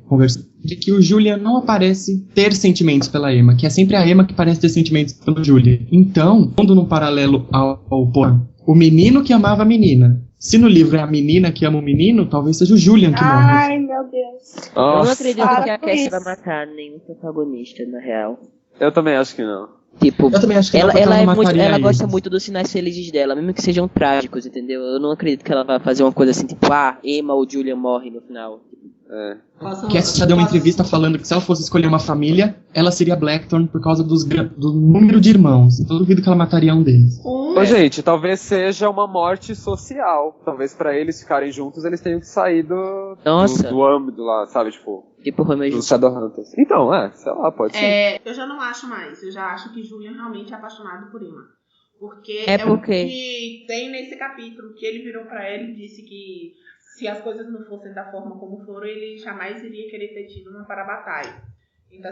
conversando, de que o Julian não aparece ter sentimentos pela Emma, que é sempre a Emma que parece ter sentimentos pelo Julian. Então, pondo num paralelo ao poema, o menino que amava a menina. Se no livro é a menina que ama o menino, talvez seja o Julian que morre. Ai, meu Deus. Eu não Nossa, acredito Para que a com Cassie isso. vai matar nenhum protagonista, na real. eu também acho que não. Tipo, Eu também acho que não, ela, porque ela, ela é não muito, mataria ela gosta eles. muito dos sinais felizes dela, mesmo que sejam trágicos, entendeu? Eu não acredito que ela vai fazer uma coisa assim, tipo, Emma ou Julian morre no final. É. Cassie já deu uma entrevista falando que se ela fosse escolher uma família, ela seria Blackthorne por causa do número de irmãos. Então eu duvido que ela mataria um deles. Ô, gente, talvez seja uma morte social. Talvez pra eles ficarem juntos, eles tenham que sair Nossa. do âmbito lá, sabe? Tipo, Tipo, Romeo e do Julieta. Shadowhunters. Então, sei lá, pode ser. Eu já não acho mais. Eu já acho que Julian realmente é apaixonado por Emma. Porque É o porque- que tem nesse capítulo, que ele virou pra ela e disse que se as coisas não fossem da forma como foram, ele jamais iria querer ter tido uma para-batalha. Então,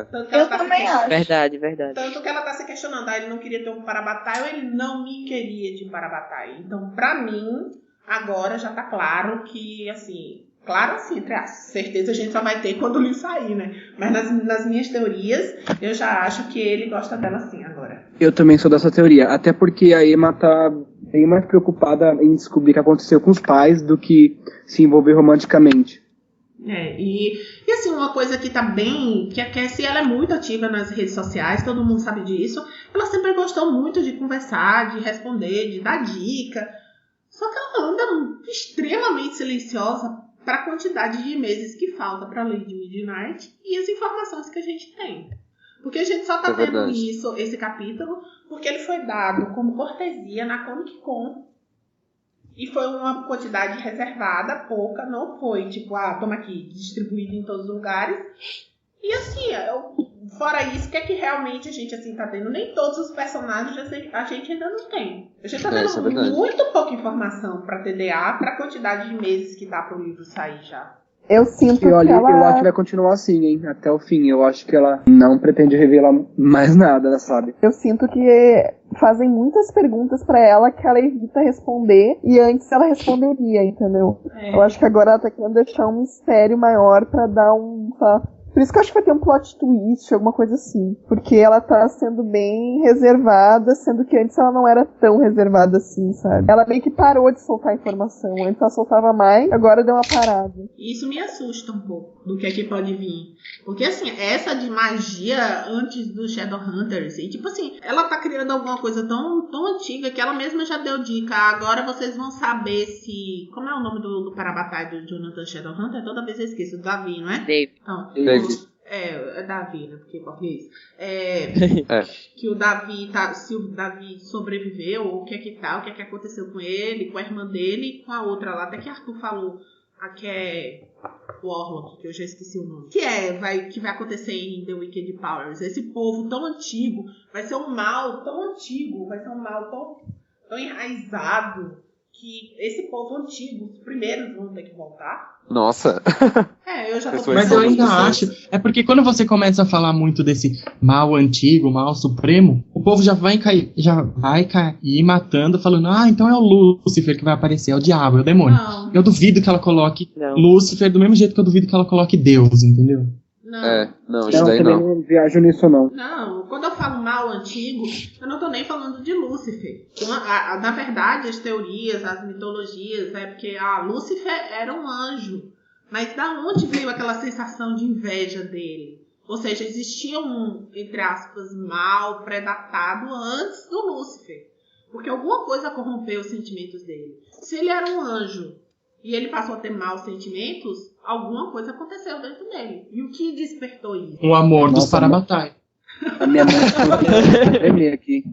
tanto que ela Eu tá se também questionando- acho. Verdade, verdade. Tanto que ela tá se questionando, ele não queria ter um para-batalha ou ele não me queria de para-batalha. Então, pra mim, agora já tá claro que, assim... Claro, assim, entre aspas, certeza a gente só vai ter quando o livro sair, né? Mas nas minhas teorias, eu já acho que ele gosta dela sim agora. Eu também sou dessa teoria. Até porque a Emma tá bem mais preocupada em descobrir o que aconteceu com os pais do que se envolver romanticamente. E assim, uma coisa que tá bem... Que a Cassie, ela é muito ativa nas redes sociais, todo mundo sabe disso. Ela sempre gostou muito de conversar, de responder, de dar dica. Só que ela anda extremamente silenciosa para a quantidade de meses que falta para a Lady Midnight e as informações que a gente tem. Porque a gente só tá vendo verdade. esse capítulo, porque ele foi dado como cortesia na Comic Con. E foi uma quantidade reservada, pouca, não foi tipo, toma aqui, distribuído em todos os lugares. E assim, fora isso, o que é que realmente a gente assim tá tendo? Nem todos os personagens a gente ainda não tem. A gente tá Isso é tendo verdade. muito pouca informação pra TDA, pra quantidade de meses que dá pro livro sair já. Eu sinto E olha, que ela... eu acho que vai continuar assim, hein? Até o fim. Eu acho que ela não pretende revelar mais nada, sabe? Eu sinto que fazem muitas perguntas pra ela que ela evita responder e antes ela responderia, entendeu? Eu acho que agora ela tá querendo deixar um mistério maior pra dar Por isso que eu acho que vai ter um plot twist, alguma coisa assim. Porque ela tá sendo bem reservada, sendo que antes ela não era tão reservada assim, sabe? Ela meio que parou de soltar informação. Antes ela soltava mais, agora deu uma parada. E isso me assusta um pouco do que é que pode vir. Porque assim, essa de magia antes do Shadowhunters, e tipo assim, ela tá criando alguma coisa tão, tão antiga que ela mesma já deu dica. Agora vocês vão saber se... Como é o nome do para-batalha do Jonathan Shadowhunter? Toda vez eu esqueço. O Davi, não é? Dave. Então, David. É Davi, né? Porque português. É. Que o Davi se o Davi sobreviveu, ou o que é que aconteceu com ele, com a irmã dele e com a outra lá, até que Arthur falou, a que é Warlock, que eu já esqueci o nome. Que vai acontecer em The Wicked Powers. Esse povo tão antigo, vai ser um mal tão antigo, vai ser um mal tão enraizado, que esse povo antigo, os primeiros vão ter que voltar. Nossa. Eu já tô Mas eu ainda nisso. acho. É porque quando você começa a falar muito desse mal antigo, mal supremo, o povo já vai cair matando, falando, então é o Lúcifer que vai aparecer, é o diabo, é o demônio. Não. Eu duvido que ela coloque Não. Lúcifer do mesmo jeito que eu duvido que ela coloque Deus, entendeu? Não. Não, isso Não, daí também não. não viajo nisso, não. Não, quando eu falo mal antigo, eu não tô nem falando de Lúcifer. Na verdade, as teorias, as mitologias, é porque Lúcifer era um anjo. Mas da onde veio aquela sensação de inveja dele? Ou seja, existia um, entre aspas, mal predatado antes do Lúcifer. Porque alguma coisa corrompeu os sentimentos dele. Se ele era um anjo e ele passou a ter maus sentimentos, alguma coisa aconteceu dentro dele. E o que despertou isso? O amor dos Nossa, Parabatai. A minha mão de fanfic chega a tremer aqui.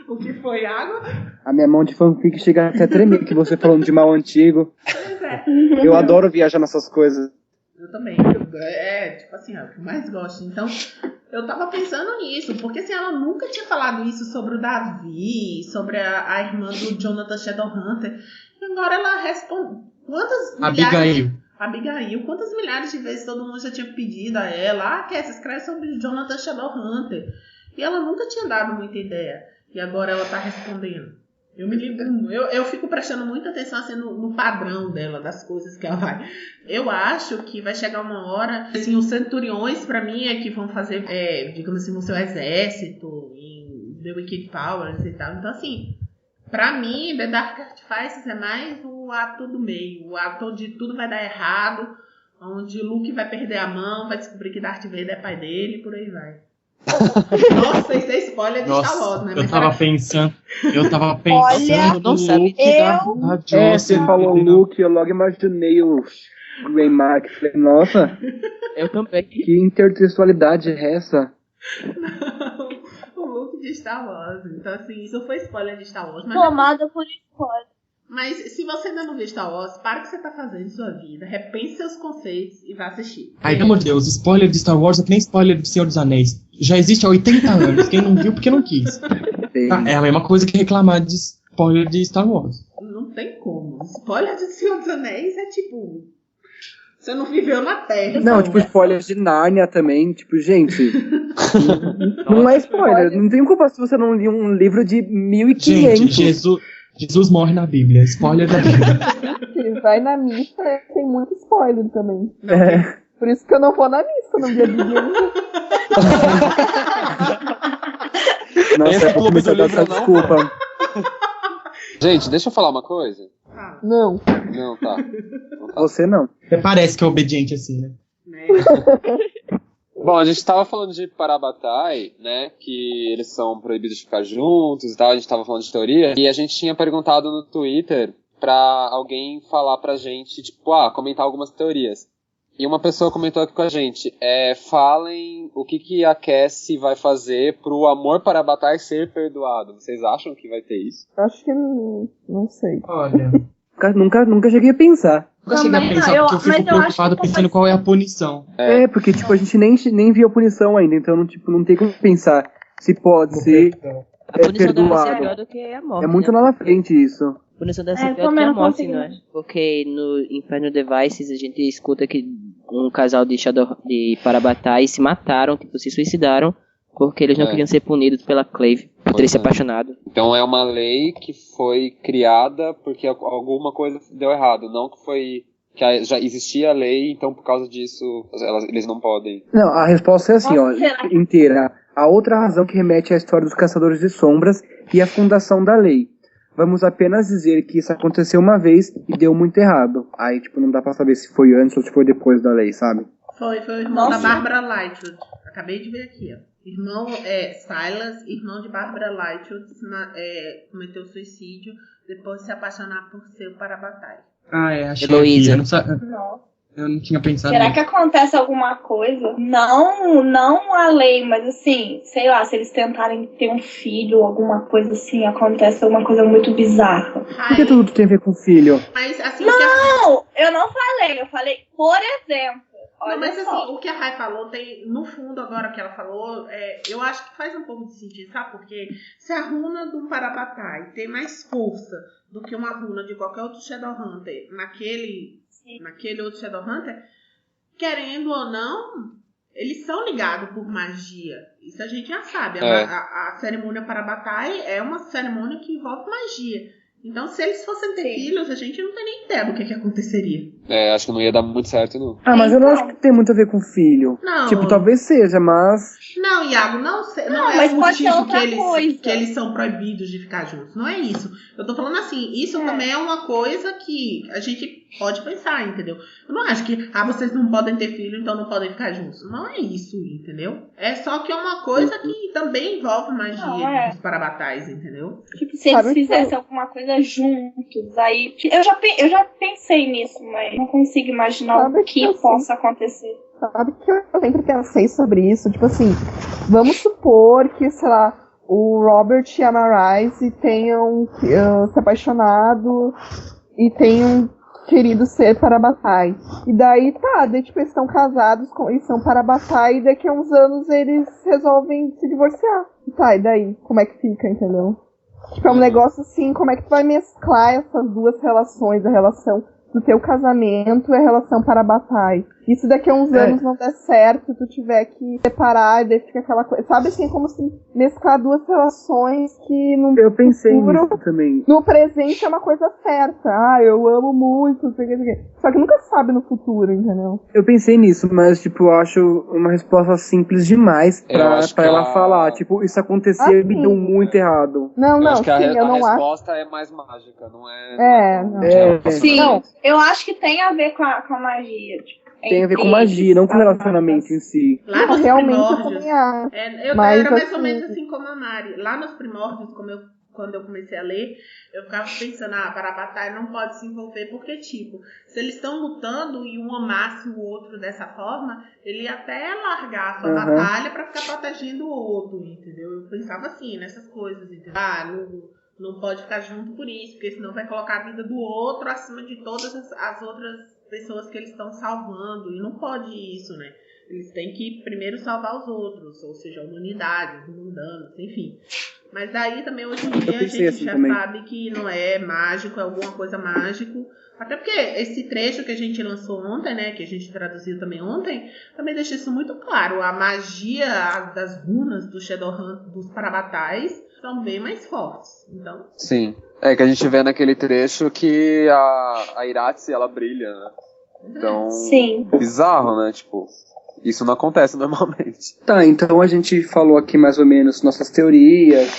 O que foi água? A minha mão de fanfic chega até a tremer, que você falando de mal antigo. Pois é. Eu adoro viajar nessas coisas. Eu também. Tipo assim, é o que eu mais gosto. Então, eu tava pensando nisso, porque assim, ela nunca tinha falado isso sobre o Davi, sobre a irmã do Jonathan Shadowhunter. E agora ela responde. Abigail, quantas milhares de vezes todo mundo já tinha pedido a ela, Cassie, escreve sobre o Jonathan Shadowhunter. E ela nunca tinha dado muita ideia. E agora ela tá respondendo. Eu fico prestando muita atenção assim, no padrão dela, das coisas que ela vai. Eu acho que vai chegar uma hora, assim, os centuriões pra mim é que vão fazer, digamos assim, o seu exército em The Wicked Powers e tal. Então assim, Pra mim, The Dark Artifices é mais o ato do meio. O ato onde tudo vai dar errado, onde Luke vai perder a mão, vai descobrir que Darth Vader é pai dele, por aí vai. Nossa, isso é spoiler de Star Wars, né? Eu tava pensando Olha, não sabe. Você falou Luke, eu logo imaginei o Greymark. Falei, nossa, Eu também. que intertextualidade é essa? Não, o Luke de Star Wars. Então, assim, isso foi spoiler de Star Wars. Mas, tomada por spoiler. mas se você ainda não viu Star Wars, para o que você tá fazendo em sua vida, repense seus conceitos e vá assistir. Ai, pelo amor de Deus, spoiler de Star Wars é que nem spoiler de Senhor dos Anéis. Já existe há 80 anos. Quem não viu, porque não quis. É a mesma coisa que reclamar de spoiler de Star Wars. Não tem como. Spoiler de Senhor dos Anéis é tipo... Você não viveu na Terra. Não, então. tipo, spoiler de Nárnia também. Tipo, gente, não é spoiler. Não tem culpa se você não liu um livro de 1500. Gente, Jesus morre na Bíblia. Spoiler da Bíblia. Se vai na missa, tem muito spoiler também. É. Por isso que eu não vou na missa no dia de Bíblia. Nossa, Esse eu vou clube começar a do dar livro essa não. desculpa. Gente, deixa eu falar uma coisa. Não. Não, tá. Você não. Até parece que é obediente assim, né? Né? Bom, a gente tava falando de Parabatai, né, que eles são proibidos de ficar juntos e tal, a gente tava falando de teoria, e a gente tinha perguntado no Twitter pra alguém falar pra gente, tipo, comentar algumas teorias. E uma pessoa comentou aqui com a gente, falem o que a Cassie vai fazer pro amor Parabatai ser perdoado. Vocês acham que vai ter isso? Acho que não sei. Olha. Nunca cheguei a pensar. Nunca cheguei a Também pensar, não, porque eu mas fico eu acho preocupado que pensando qual é a punição. Porque, tipo, a gente nem viu a punição ainda, então, não tem como pensar se pode ser A punição deve ser perdoado. pior do que a morte. É muito né? lá na frente isso. A punição deve ser eu pior do que também a não morte, consigo. não é? Porque no Inferno Devices a gente escuta que um casal de Parabatai se mataram, tipo, se suicidaram, porque eles não queriam ser punidos pela Clave por ter se apaixonado. Então é uma lei que foi criada porque alguma coisa deu errado, não que já existia a lei, então por causa disso eles não podem. Não, a resposta é assim, Nossa, será? inteira. A outra razão que remete à história dos Caçadores de Sombras e à fundação da lei. Vamos apenas dizer que isso aconteceu uma vez e deu muito errado. Aí, tipo, não dá pra saber se foi antes ou se foi depois da lei, sabe? Foi o irmão Nossa. da Barbara Lightwood. Acabei de ver aqui, ó. Irmão Silas, irmão de Barbara Lightwood, cometeu suicídio depois de se apaixonar por seu Parabatai. Achei Heloísa. aqui. Nossa. Eu não tinha pensado Será nisso. que acontece alguma coisa? Não a lei, mas assim, sei lá, se eles tentarem ter um filho, alguma coisa assim, acontece alguma coisa muito bizarra. Por que tudo tem a ver com filho? Mas assim, Não, eu não falei, eu falei, por exemplo. Olha mas só. assim, o que a Rai falou tem, no fundo, agora que ela falou, eu acho que faz um pouco de sentido, sabe? Porque se a runa do Parabatai tem mais força do que uma runa de qualquer outro Shadowhunter naquele outro Shadowhunter, querendo ou não, eles são ligados por magia. Isso a gente já sabe. A cerimônia Parabatai é uma cerimônia que envolve magia. Então, se eles fossem ter filhos, a gente não tem nem ideia do que aconteceria. Acho que não ia dar muito certo, não. Mas eu não acho que tem muito a ver com filho. Não. Tipo, talvez seja, mas... Não, Iago, não é mas o pode ser motivo outra coisa. que eles são proibidos de ficar juntos. Não é isso. Eu tô falando assim, isso também é uma coisa que a gente pode pensar, entendeu? Eu não acho que, vocês não podem ter filho, então não podem ficar juntos. Não é isso, entendeu? É só que é uma coisa que também envolve magia dos Parabatais, entendeu? Tipo, se eles fizessem alguma coisa juntos, aí... Eu já pensei nisso, mas não consigo imaginar o que possa acontecer. Sabe que eu sempre pensei sobre isso? Tipo assim, vamos supor que, sei lá, o Robert e a Marise tenham se apaixonado e tenham querido ser Parabatai. E daí, tipo, eles estão casados e são Parabatai e daqui a uns anos eles resolvem se divorciar. E daí? Como é que fica, entendeu? Tipo, é um negócio assim, como é que tu vai mesclar essas duas relações, a relação do teu casamento é relação para a batalha. E se daqui a uns anos não der certo, tu tiver que separar, e daí fica aquela coisa. Sabe assim, como se mesclar duas relações que no Eu pensei futuro, nisso também. no presente é uma coisa certa. Eu amo muito, não sei o que, não sei o que. Só que nunca sabe no futuro, entendeu? Eu pensei nisso, mas, tipo, eu acho uma resposta simples demais pra ela falar. Tipo, isso acontecia e me deu muito errado. Não, eu acho que eu a não acho. resposta é mais mágica, não é. Não. Sim, Não. eu acho que tem a ver com a magia. Tipo, Tem a ver com magia, não com relacionamento em si. Lá nos Realmente eu primórdios. também acho. Eu Mas, era mais ou assim, menos assim como a Mari. Lá nos primórdios, quando eu comecei a ler, eu ficava pensando, para a batalha não pode se envolver, porque, tipo, se eles estão lutando e um amasse o outro dessa forma, ele ia até largar a sua batalha pra ficar protegendo o outro, entendeu? Eu pensava assim, nessas coisas, entendeu? Não pode ficar junto por isso, porque senão vai colocar a vida do outro acima de todas as outras pessoas que eles estão salvando, e não pode isso, né? Eles têm que primeiro salvar os outros, ou seja, a humanidade, os mundanos, enfim. Mas daí também, hoje em dia, a gente assim já também. sabe que não é mágico, é alguma coisa mágico. Até porque esse trecho que a gente lançou ontem, né, que a gente traduziu também ontem, também deixa isso muito claro. A magia das runas do Shadowrun, dos Parabatais, são bem mais fortes. Então... Sim. É que a gente vê naquele trecho que a Iratse, ela brilha, né? Então, Sim. bizarro, né? Tipo, isso não acontece normalmente. Tá, então a gente falou aqui mais ou menos nossas teorias,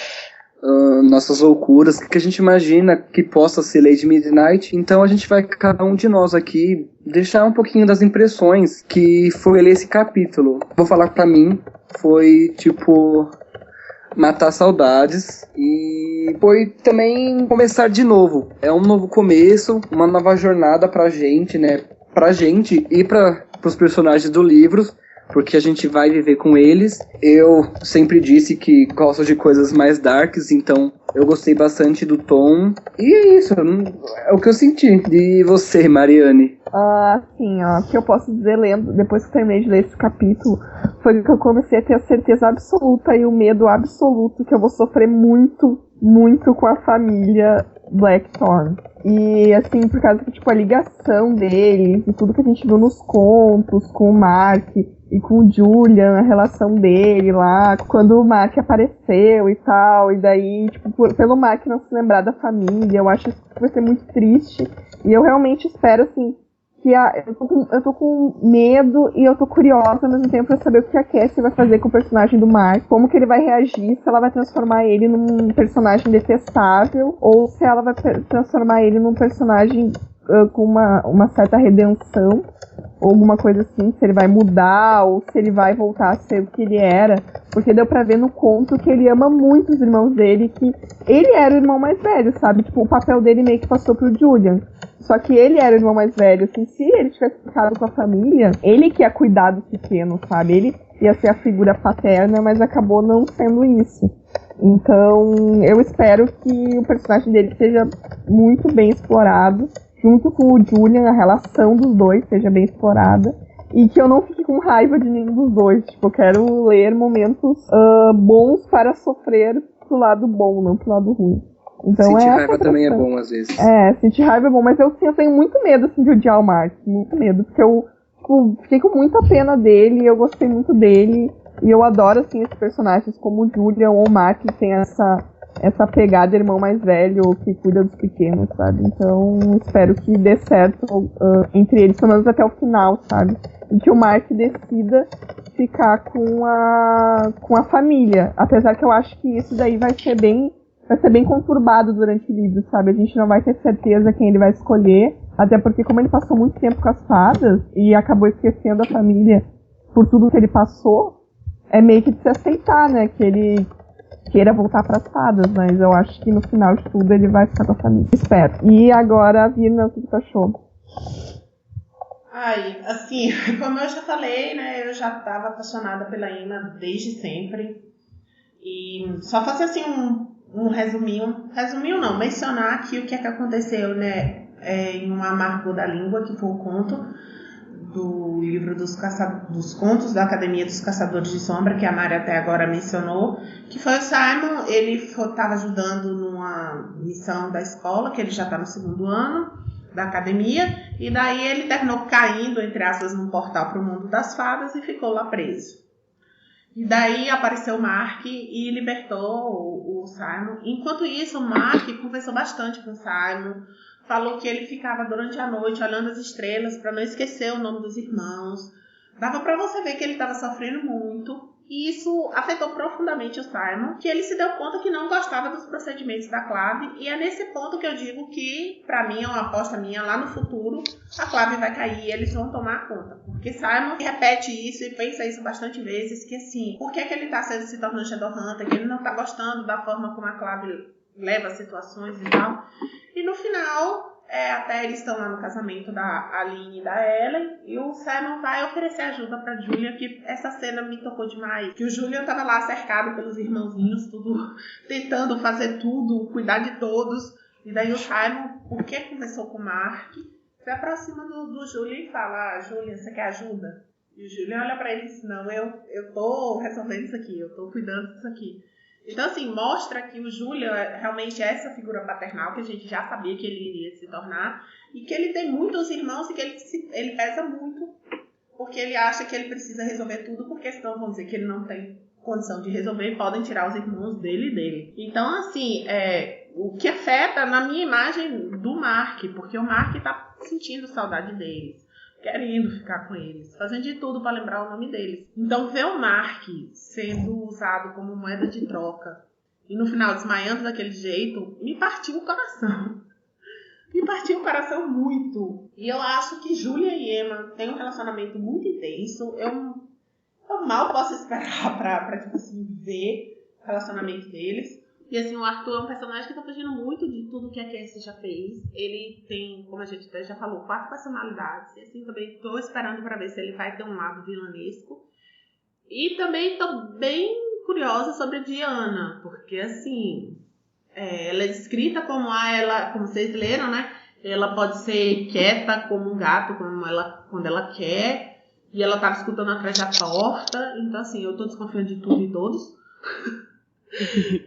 nossas loucuras, o que a gente imagina que possa ser Lady Midnight. Então a gente vai, cada um de nós aqui, deixar um pouquinho das impressões que foi ler esse capítulo. Vou falar pra mim, foi tipo... matar saudades e foi também começar de novo. É um novo começo, uma nova jornada pra gente, né? Pra gente e pros personagens do livro, porque a gente vai viver com eles. Eu sempre disse que gosto de coisas mais darks, então eu gostei bastante do tom. E é isso, é o que eu senti. De você, Mariane? Assim, ó, o que eu posso dizer lendo, depois que eu terminei de ler esse capítulo, foi que eu comecei a ter a certeza absoluta e o medo absoluto que eu vou sofrer muito, muito com a família Blackthorn. E, assim, por causa que, tipo, a ligação deles e tudo que a gente viu nos contos com o Mark e com o Julian, a relação dele lá, quando o Mark apareceu e tal, e daí, tipo, pelo Mark não se lembrar da família, eu acho que vai ser muito triste. E eu realmente espero, assim, que eu tô com medo e eu tô curiosa ao mesmo tempo pra saber o que a Cassie vai fazer com o personagem do Mark, como que ele vai reagir, se ela vai transformar ele num personagem detestável ou se ela vai transformar ele num personagem com uma certa redenção ou alguma coisa assim, se ele vai mudar ou se ele vai voltar a ser o que ele era, porque deu pra ver no conto que ele ama muito os irmãos dele, que ele era o irmão mais velho, sabe? Tipo, o papel dele meio que passou pro Julian. Só que ele era o irmão mais velho, assim, se ele tivesse ficado com a família, ele que ia cuidar do pequeno, sabe? Ele ia ser a figura paterna, mas acabou não sendo isso. Então, eu espero que o personagem dele seja muito bem explorado, junto com o Julian, a relação dos dois seja bem explorada, e que eu não fique com raiva de nenhum dos dois. Tipo, eu quero ler momentos bons para sofrer pro lado bom, não pro lado ruim. Então, sentir raiva também é bom, às vezes. Sentir raiva é bom, mas eu tenho muito medo, assim, de odiar o Mark. Muito medo, porque eu fiquei com muita pena dele, eu gostei muito dele, e eu adoro, assim, esses personagens como o Julian ou o Mark, que tem essa pegada irmão mais velho, que cuida dos pequenos, sabe? Então, espero que dê certo entre eles, pelo menos até o final, sabe? E que o Mark decida ficar com a família, apesar que eu acho que isso daí vai ser bem conturbado durante o livro, sabe? A gente não vai ter certeza quem ele vai escolher, até porque como ele passou muito tempo com as fadas e acabou esquecendo a família por tudo que ele passou, é meio que de se aceitar, né? Que ele queira voltar para as fadas, mas eu acho que no final de tudo ele vai ficar com a família. Espero. E agora, Virna, o que tu achou? Ai, assim, como eu já falei, né? Eu já estava apaixonada pela Emma desde sempre. E só fazer assim um resuminho não, mencionar aqui o que é que aconteceu, né, em um Amargor da Língua, que foi o conto do livro dos contos da Academia dos Caçadores de Sombra, que a Mari até agora mencionou, que foi o Simon. Ele estava ajudando numa missão da escola, que ele já está no 2º ano, da academia, e daí ele terminou caindo, entre aspas, num portal para o mundo das fadas e ficou lá preso. E daí apareceu o Mark e libertou o Simon. Enquanto isso, o Mark conversou bastante com o Simon, falou que ele ficava durante a noite olhando as estrelas para não esquecer o nome dos irmãos. Dava para você ver que ele estava sofrendo muito. E isso afetou profundamente o Simon, que ele se deu conta que não gostava dos procedimentos da Clave, e é nesse ponto que eu digo que, pra mim, é uma aposta minha, lá no futuro, a Clave vai cair e eles vão tomar conta. Porque Simon repete isso e pensa isso bastante vezes, que assim, por que ele tá se tornando Shadowhunter, que ele não tá gostando da forma como a Clave leva as situações e tal. E no final... até eles estão lá no casamento da Aline e da Ellen, e o Simon vai oferecer ajuda pra Julian, que essa cena me tocou demais, que o Julian tava lá cercado pelos irmãozinhos, tudo tentando fazer tudo, cuidar de todos, e daí o Simon, porque conversou com o Mark, se aproxima do Julian e fala: Julian, você quer ajuda? E o Julian olha pra ele e diz: não, eu tô resolvendo isso aqui, eu tô cuidando disso aqui. Então, assim, mostra que o Julian realmente é essa figura paternal que a gente já sabia que ele iria se tornar, e que ele tem muitos irmãos e que ele pesa muito, porque ele acha que ele precisa resolver tudo, porque senão vão dizer que ele não tem condição de resolver e podem tirar os irmãos dele. Então, assim, o que afeta na minha imagem do Mark, porque o Mark tá sentindo saudade deles, querendo ficar com eles, fazendo de tudo para lembrar o nome deles. Então, ver o Mark sendo usado como moeda de troca e no final desmaiando daquele jeito, me partiu o coração. Me partiu o coração muito. E eu acho que Julia e Emma têm um relacionamento muito intenso. Eu mal posso esperar pra tipo assim, ver o relacionamento deles. E assim, o Arthur é um personagem que tá fugindo muito de tudo que a Cassie já fez. Ele tem, como a gente até já falou, 4 personalidades. E assim, também tô esperando pra ver se ele vai ter um lado vilanesco. E também tô bem curiosa sobre a Diana, porque assim, ela é descrita como como vocês leram, né? Ela pode ser quieta como um gato, quando ela quer. E ela tava escutando atrás da porta. Então assim, eu tô desconfiando de tudo e todos.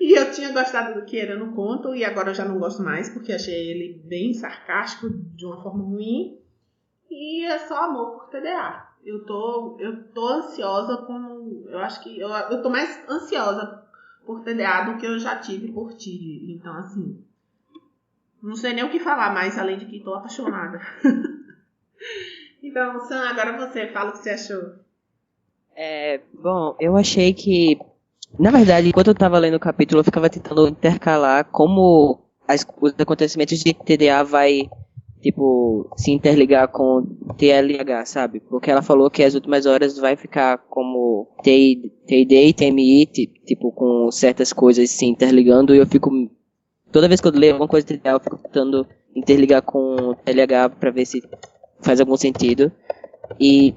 E eu tinha gostado do Kieran no conto, e agora eu já não gosto mais, porque achei ele bem sarcástico, de uma forma ruim. E é só amor por TDA. Eu tô ansiosa eu acho que eu tô mais ansiosa por TDA do que eu já tive por Tyr. Então, assim, não sei nem o que falar mais, além de que tô apaixonada. Então, Sam, agora você, fala o que você achou. Bom, eu achei que, na verdade, enquanto eu tava lendo o capítulo, eu ficava tentando intercalar como os acontecimentos de TDA vai, tipo, se interligar com TLH, sabe? Porque ela falou que as últimas horas vai ficar como TD e TMI, tipo, com certas coisas se interligando, e eu fico, toda vez que eu leio alguma coisa de TDA, eu fico tentando interligar com TLH pra ver se faz algum sentido. E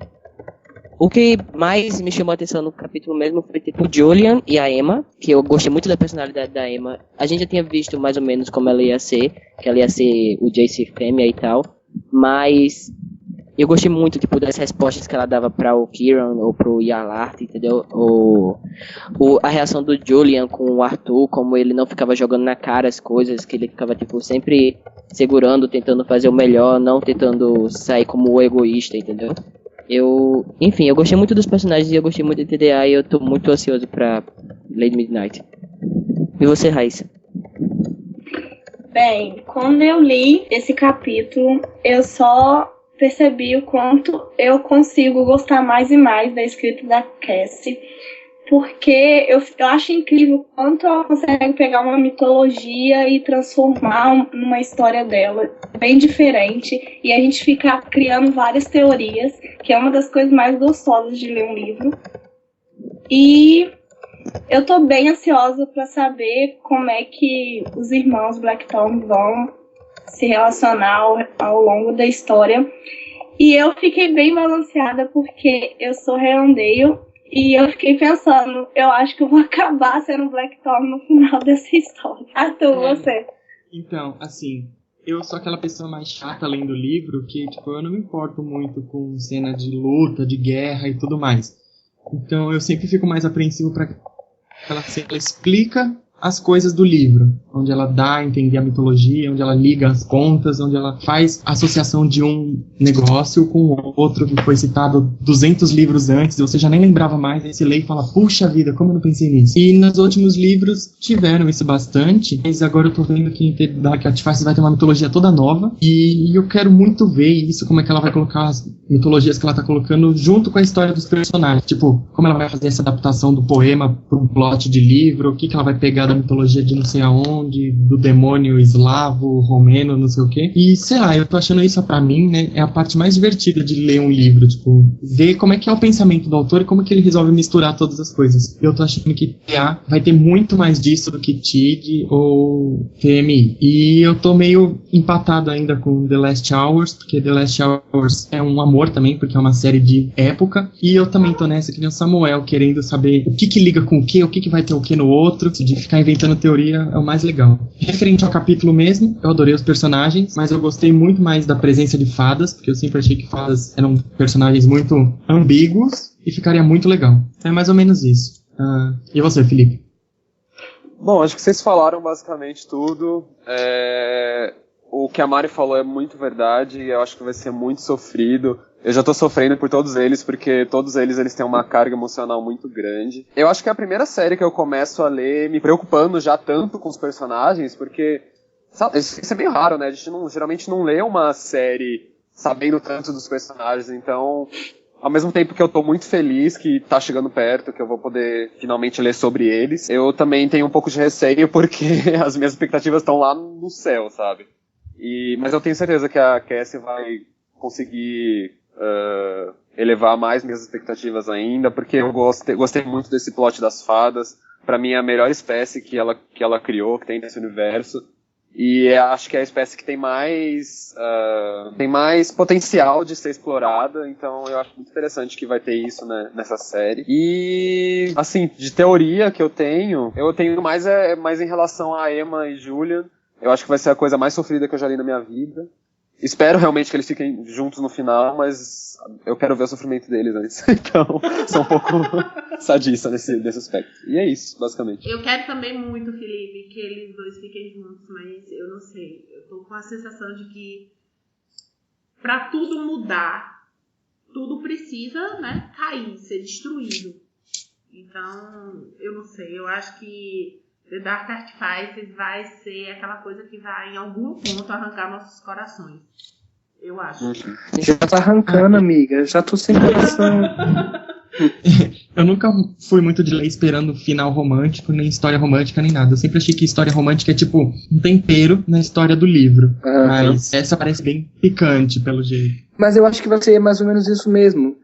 o que mais me chamou a atenção no capítulo mesmo foi tipo o Julian e a Emma, que eu gostei muito da personalidade da Emma. A gente já tinha visto mais ou menos como ela ia ser, que ela ia ser o JC fêmea e tal, mas eu gostei muito tipo das respostas que ela dava para o Kieran ou pro Yalart, entendeu? A reação do Julian com o Arthur, como ele não ficava jogando na cara as coisas, que ele ficava tipo sempre segurando, tentando fazer o melhor, não tentando sair como o egoísta, entendeu? Enfim, eu gostei muito dos personagens e eu gostei muito de TDA e eu tô muito ansioso pra Lady Midnight. E você, Raíssa? Bem, quando eu li esse capítulo, eu só percebi o quanto eu consigo gostar mais e mais da escrita da Cassie, porque eu acho incrível o quanto ela consegue pegar uma mitologia e transformar numa história dela bem diferente, e a gente fica criando várias teorias, que é uma das coisas mais gostosas de ler um livro. E eu tô bem ansiosa para saber como é que os irmãos Blackthorn vão se relacionar ao longo da história. E eu fiquei bem balanceada porque eu sou Reandale. E eu fiquei pensando, eu acho que eu vou acabar sendo Blackthorn no final dessa história. Arthur, você? Então, assim, eu sou aquela pessoa mais chata lendo o livro que, tipo, eu não me importo muito com cena de luta, de guerra e tudo mais. Então eu sempre fico mais apreensivo para ela explica as coisas do livro, onde ela dá a entender a mitologia, onde ela liga as pontas, onde ela faz associação de um negócio com o outro que foi citado 200 livros antes, e você já nem lembrava mais, aí você lê e fala, puxa vida, como eu não pensei nisso? E nos últimos livros tiveram isso bastante, mas agora eu tô vendo que em Dark Artifices vai ter uma mitologia toda nova, e eu quero muito ver isso, como é que ela vai colocar as mitologias que ela tá colocando junto com a história dos personagens, tipo, como ela vai fazer essa adaptação do poema para um plot de livro, o que ela vai pegar da mitologia de não sei aonde, do demônio eslavo, romeno, não sei o quê. E, sei lá, eu tô achando isso pra mim, né, é a parte mais divertida de ler um livro, tipo, ver como é que é o pensamento do autor e como é que ele resolve misturar todas as coisas. Eu tô achando que TA vai ter muito mais disso do que TID ou TMI. E eu tô meio empatado ainda com The Last Hours, porque The Last Hours é um amor também, porque é uma série de época. E eu também tô nessa que nem o Samuel, querendo saber o que liga com o que vai ter o que no outro, de ficar inventando teoria é o mais legal. Referente ao capítulo mesmo, eu adorei os personagens, mas eu gostei muito mais da presença de fadas, porque eu sempre achei que fadas eram personagens muito ambíguos e ficaria muito legal. É mais ou menos isso. E você, Felipe? Bom, acho que vocês falaram basicamente tudo. O que a Mari falou é muito verdade, e eu acho que vai ser muito sofrido. Eu já tô sofrendo por todos eles, porque todos eles têm uma carga emocional muito grande. Eu acho que é a primeira série que eu começo a ler me preocupando já tanto com os personagens, porque, sabe, isso é meio raro, né? A gente geralmente não lê uma série sabendo tanto dos personagens, então, ao mesmo tempo que eu tô muito feliz que tá chegando perto, que eu vou poder finalmente ler sobre eles, eu também tenho um pouco de receio, porque as minhas expectativas estão lá no céu, sabe? Mas eu tenho certeza que a Cassie vai conseguir elevar mais minhas expectativas ainda, porque eu gostei muito desse plot das fadas. Pra mim é a melhor espécie que ela criou, que tem nesse universo. E acho que é a espécie que tem mais potencial de ser explorada, então eu acho muito interessante que vai ter isso, né, nessa série. E, assim, de teoria que eu tenho mais em relação a Emma e Julian. Eu acho que vai ser a coisa mais sofrida que eu já li na minha vida. Espero realmente que eles fiquem juntos no final, mas eu quero ver o sofrimento deles antes. Então, sou um pouco sadista nesse aspecto. E é isso, basicamente. Eu quero também muito, Felipe, que eles dois fiquem juntos, mas eu não sei. Eu tô com a sensação de que pra tudo mudar, tudo precisa, né, cair, ser destruído. Então, eu não sei. Eu acho que The Dark Artifices vai ser aquela coisa que vai, em algum ponto, arrancar nossos corações. Eu acho. Já tá arrancando, amiga. Já tô sem coração. Eu nunca fui muito de ler esperando final romântico, nem história romântica, nem nada. Eu sempre achei que história romântica é tipo um tempero na história do livro. Mas essa parece bem picante, pelo jeito. Mas eu acho que vai ser mais ou menos isso mesmo.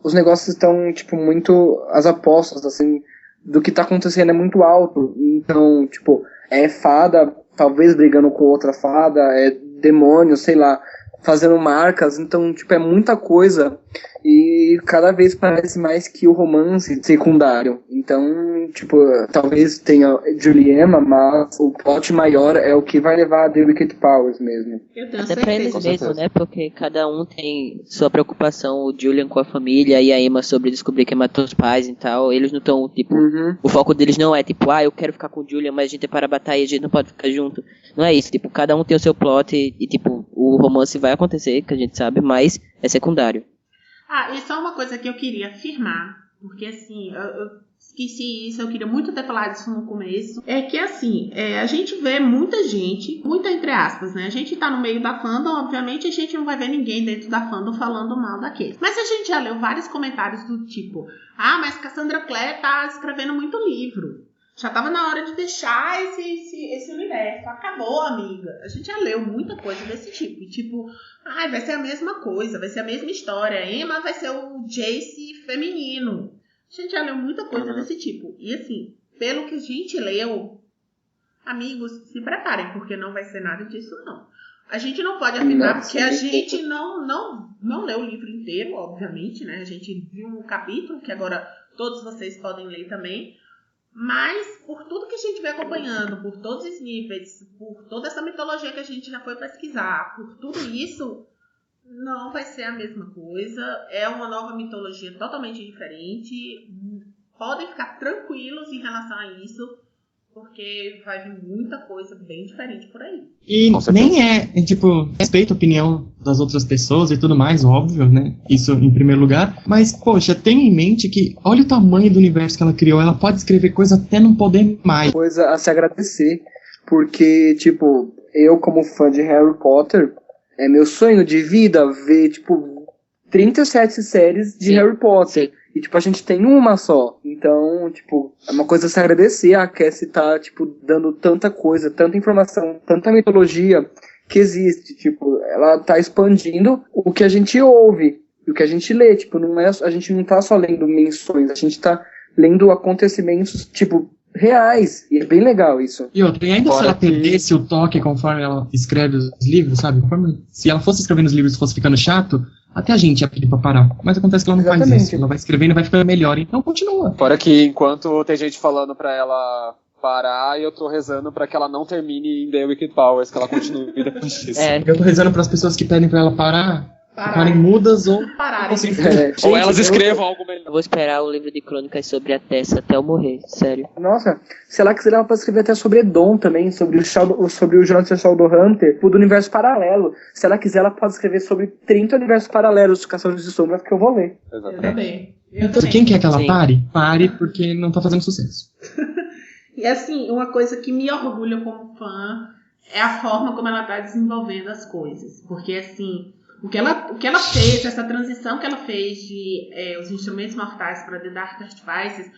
Os negócios estão, tipo, muito... As apostas, assim, do que tá acontecendo é muito alto. Então, tipo, é fada, talvez brigando com outra fada, é demônio, sei lá, fazendo marcas. Então, tipo, é muita coisa. E cada vez parece mais que o romance secundário. Então, tipo, talvez tenha Juliana, mas o plot maior é o que vai levar a The Wicked Powers mesmo. Eu tenho Até pra eles certeza. mesmo, né? Porque cada um tem sua preocupação, o Julian com a família e a Emma sobre descobrir quem matou os pais e tal. Eles não estão, tipo, o foco deles não é, tipo, eu quero ficar com o Julian, mas a gente é para a batalha e a gente não pode ficar junto. Não é isso, tipo, cada um tem o seu plot e tipo, o romance vai acontecer, que a gente sabe, mas é secundário. E só uma coisa que eu queria afirmar, porque assim, eu esqueci isso, eu queria muito ter falado isso no começo, é que assim, a gente vê muita gente, muita entre aspas, né, a gente tá no meio da fandom, obviamente a gente não vai ver ninguém dentro da fandom falando mal daquele. Mas a gente já leu vários comentários do tipo, mas Cassandra Clare tá escrevendo muito livro. Já tava na hora de deixar esse universo. Acabou, amiga. A gente já leu muita coisa desse tipo. E tipo, vai ser a mesma coisa, vai ser a mesma história. A Emma vai ser o Jace feminino. A gente já leu muita coisa desse tipo. E assim, pelo que a gente leu, amigos, se preparem, porque não vai ser nada disso, não. A gente não pode afirmar, porque a gente não leu o livro inteiro, obviamente, né? A gente viu um capítulo, que agora todos vocês podem ler também. Mas, por tudo que a gente vem acompanhando, por todos os níveis, por toda essa mitologia que a gente já foi pesquisar, por tudo isso, não vai ser a mesma coisa. É uma nova mitologia totalmente diferente. Podem ficar tranquilos em relação a isso. porque vai vir muita coisa bem diferente por aí. E nem tipo, respeito a opinião das outras pessoas e tudo mais, óbvio, né? Isso em primeiro lugar. Mas, poxa, tenha em mente que, olha o tamanho do universo que ela criou, ela pode escrever coisa até não poder mais. Coisa a se agradecer, porque, tipo, eu como fã de Harry Potter, é meu sonho de vida ver, tipo, 37 séries de Harry Potter. E, tipo, a gente tem uma só. Então, tipo, é uma coisa a se agradecer. A Cassie tá, tipo, dando tanta coisa, tanta informação, tanta mitologia que existe. Tipo, ela tá expandindo o que a gente ouve e o que a gente lê. Tipo, a gente não tá só lendo menções, a gente tá lendo acontecimentos, tipo, reais. E é bem legal isso. E outra, e ainda se ela perdesse o toque conforme ela escreve os livros, sabe? Se ela fosse escrevendo os livros e fosse ficando chato, até a gente ia pedir pra parar. Mas acontece que ela não faz isso. Ela vai escrevendo e vai ficando melhor. Então continua. Fora que enquanto tem gente falando pra ela parar, eu tô rezando pra que ela não termine em The Wicked Powers, que ela continue depois disso. Eu tô rezando pras pessoas que pedem pra ela ficarem mudas ou ou elas escrevam algo melhor. Eu vou esperar o livro de crônicas sobre a Tessa até eu morrer, sério. Nossa, se ela quiser, ela pode escrever até sobre Edom também, sobre o Jonathan Shadowhunter, do universo paralelo. Se ela quiser, ela pode escrever sobre 30 universos paralelos dos Caçadores de Sombras, que eu vou ler. Eu também. Quem quer que ela pare? Pare, porque não tá fazendo sucesso. E assim, uma coisa que me orgulha como fã é a forma como ela tá desenvolvendo as coisas. Porque assim, o que ela fez, essa transição que ela fez de Os Instrumentos Mortais para The Dark Artifices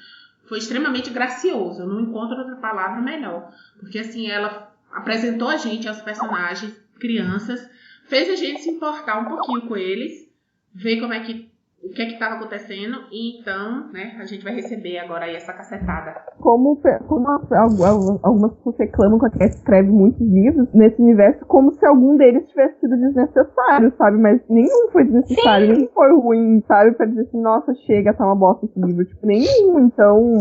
foi extremamente gracioso. Eu não encontro outra palavra melhor. Porque assim, ela apresentou a gente aos personagens, crianças, fez a gente se importar um pouquinho com eles, ver o que estava acontecendo, e então, né, a gente vai receber agora aí essa cacetada. Como algumas pessoas reclamam que a Cassie escreve muitos livros nesse universo, como se algum deles tivesse sido desnecessário, sabe? Mas nenhum foi desnecessário, nenhum foi ruim, sabe? Pra dizer assim, nossa, chega, tá uma bosta esse livro. Tipo, nenhum, então...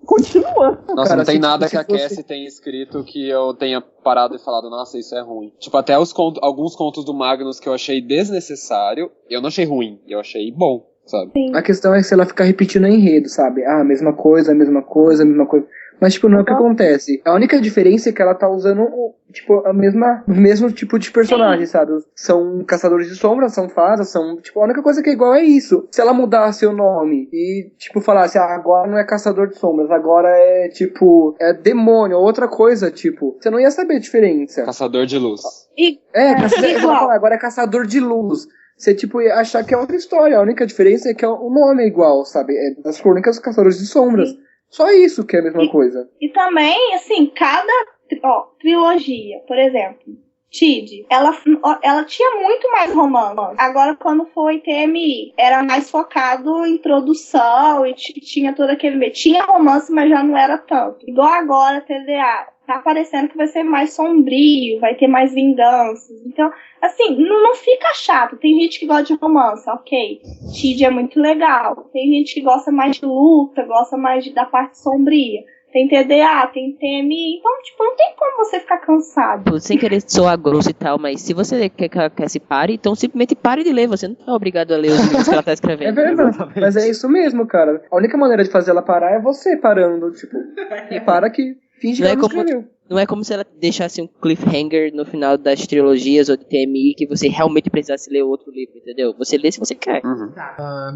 Continua. Nossa, não tem nada que a Cassie tenha escrito que eu tenha parado e falado, nossa, isso é ruim. Tipo, até alguns contos do Magnus que eu achei desnecessário, eu não achei ruim, eu achei bom, sabe? Sim. A questão é se ela ficar repetindo enredo, sabe? Ah, a mesma coisa, a mesma coisa, a mesma coisa. Mas, tipo, não é o que acontece. A única diferença é que ela tá usando, tipo, o mesmo tipo de personagem, sabe? São caçadores de sombras, são fadas, tipo, a única coisa que é igual é isso. Se ela mudasse o nome e, tipo, falasse, agora não é caçador de sombras, agora é, tipo, é demônio, ou outra coisa, tipo, você não ia saber a diferença. Caçador de luz. Agora é caçador de luz. Você, tipo, ia achar que é outra história. A única diferença é que o nome é igual, sabe? É das crônicas dos caçadores de sombras. Sim. Só isso que é a mesma coisa. E também, assim, cada trilogia, por exemplo, Tid, ela tinha muito mais romance. Agora, quando foi TMI, era mais focado em introdução e tinha todo aquele... Tinha romance, mas já não era tanto. Igual agora, TDA. Tá parecendo que vai ser mais sombrio, vai ter mais vinganças. Então, assim, não fica chato. Tem gente que gosta de romance, ok. Tid é muito legal. Tem gente que gosta mais de luta, gosta mais da parte sombria. Tem TDA, tem TMI. Então, tipo, não tem como você ficar cansado. Sem querer soar grosso e tal, mas se você quer se pare, então simplesmente pare de ler. Você não é obrigado a ler os livros que ela tá escrevendo. É verdade, mas é isso mesmo, cara. A única maneira de fazer ela parar é você parando, tipo, e para que... Finge que ela não escreveu. Não é como se ela deixasse um cliffhanger no final das trilogias ou de TMI que você realmente precisasse ler outro livro, entendeu? Você lê se você quer. Uhum.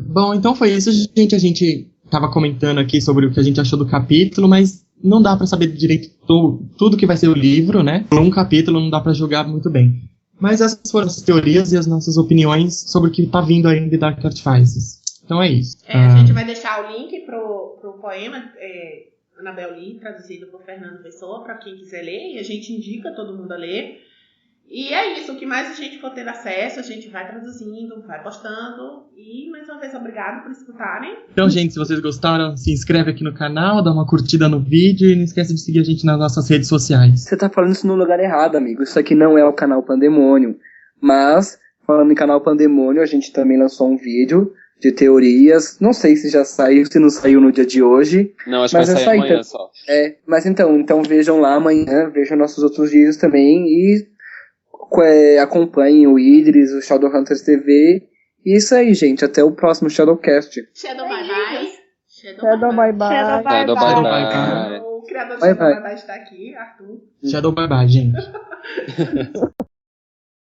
Bom, então foi isso, gente. A gente tava comentando aqui sobre o que a gente achou do capítulo, mas não dá pra saber direito tudo que vai ser o livro, né? Por um capítulo não dá pra julgar muito bem. Mas essas foram as teorias e as nossas opiniões sobre o que tá vindo aí de Dark Artifices. Então é isso. A gente vai deixar o link pro poema... Annabel Lee, traduzido por Fernando Pessoa, para quem quiser ler, e a gente indica todo mundo a ler. E é isso, o que mais a gente for ter acesso, a gente vai traduzindo, vai postando. E, mais uma vez, obrigado por escutarem. Então, gente, se vocês gostaram, se inscreve aqui no canal, dá uma curtida no vídeo e não esquece de seguir a gente nas nossas redes sociais. Você tá falando isso no lugar errado, amigo. Isso aqui não é o canal Pandemônio. Mas, falando em canal Pandemônio, a gente também lançou um vídeo de teorias, não sei se já saiu, se não saiu no dia de hoje. Não, acho que vai sair amanhã só. Mas então vejam lá amanhã, vejam nossos outros vídeos também e acompanhem o Idris, o Shadowhunters TV. E isso aí, gente, até o próximo Shadowcast. Shadow bye bye. Shadow bye bye. Shadow bye bye. O criador do Bye, Shadow bye. Bye está aqui, Arthur. Shadow bye bye, gente.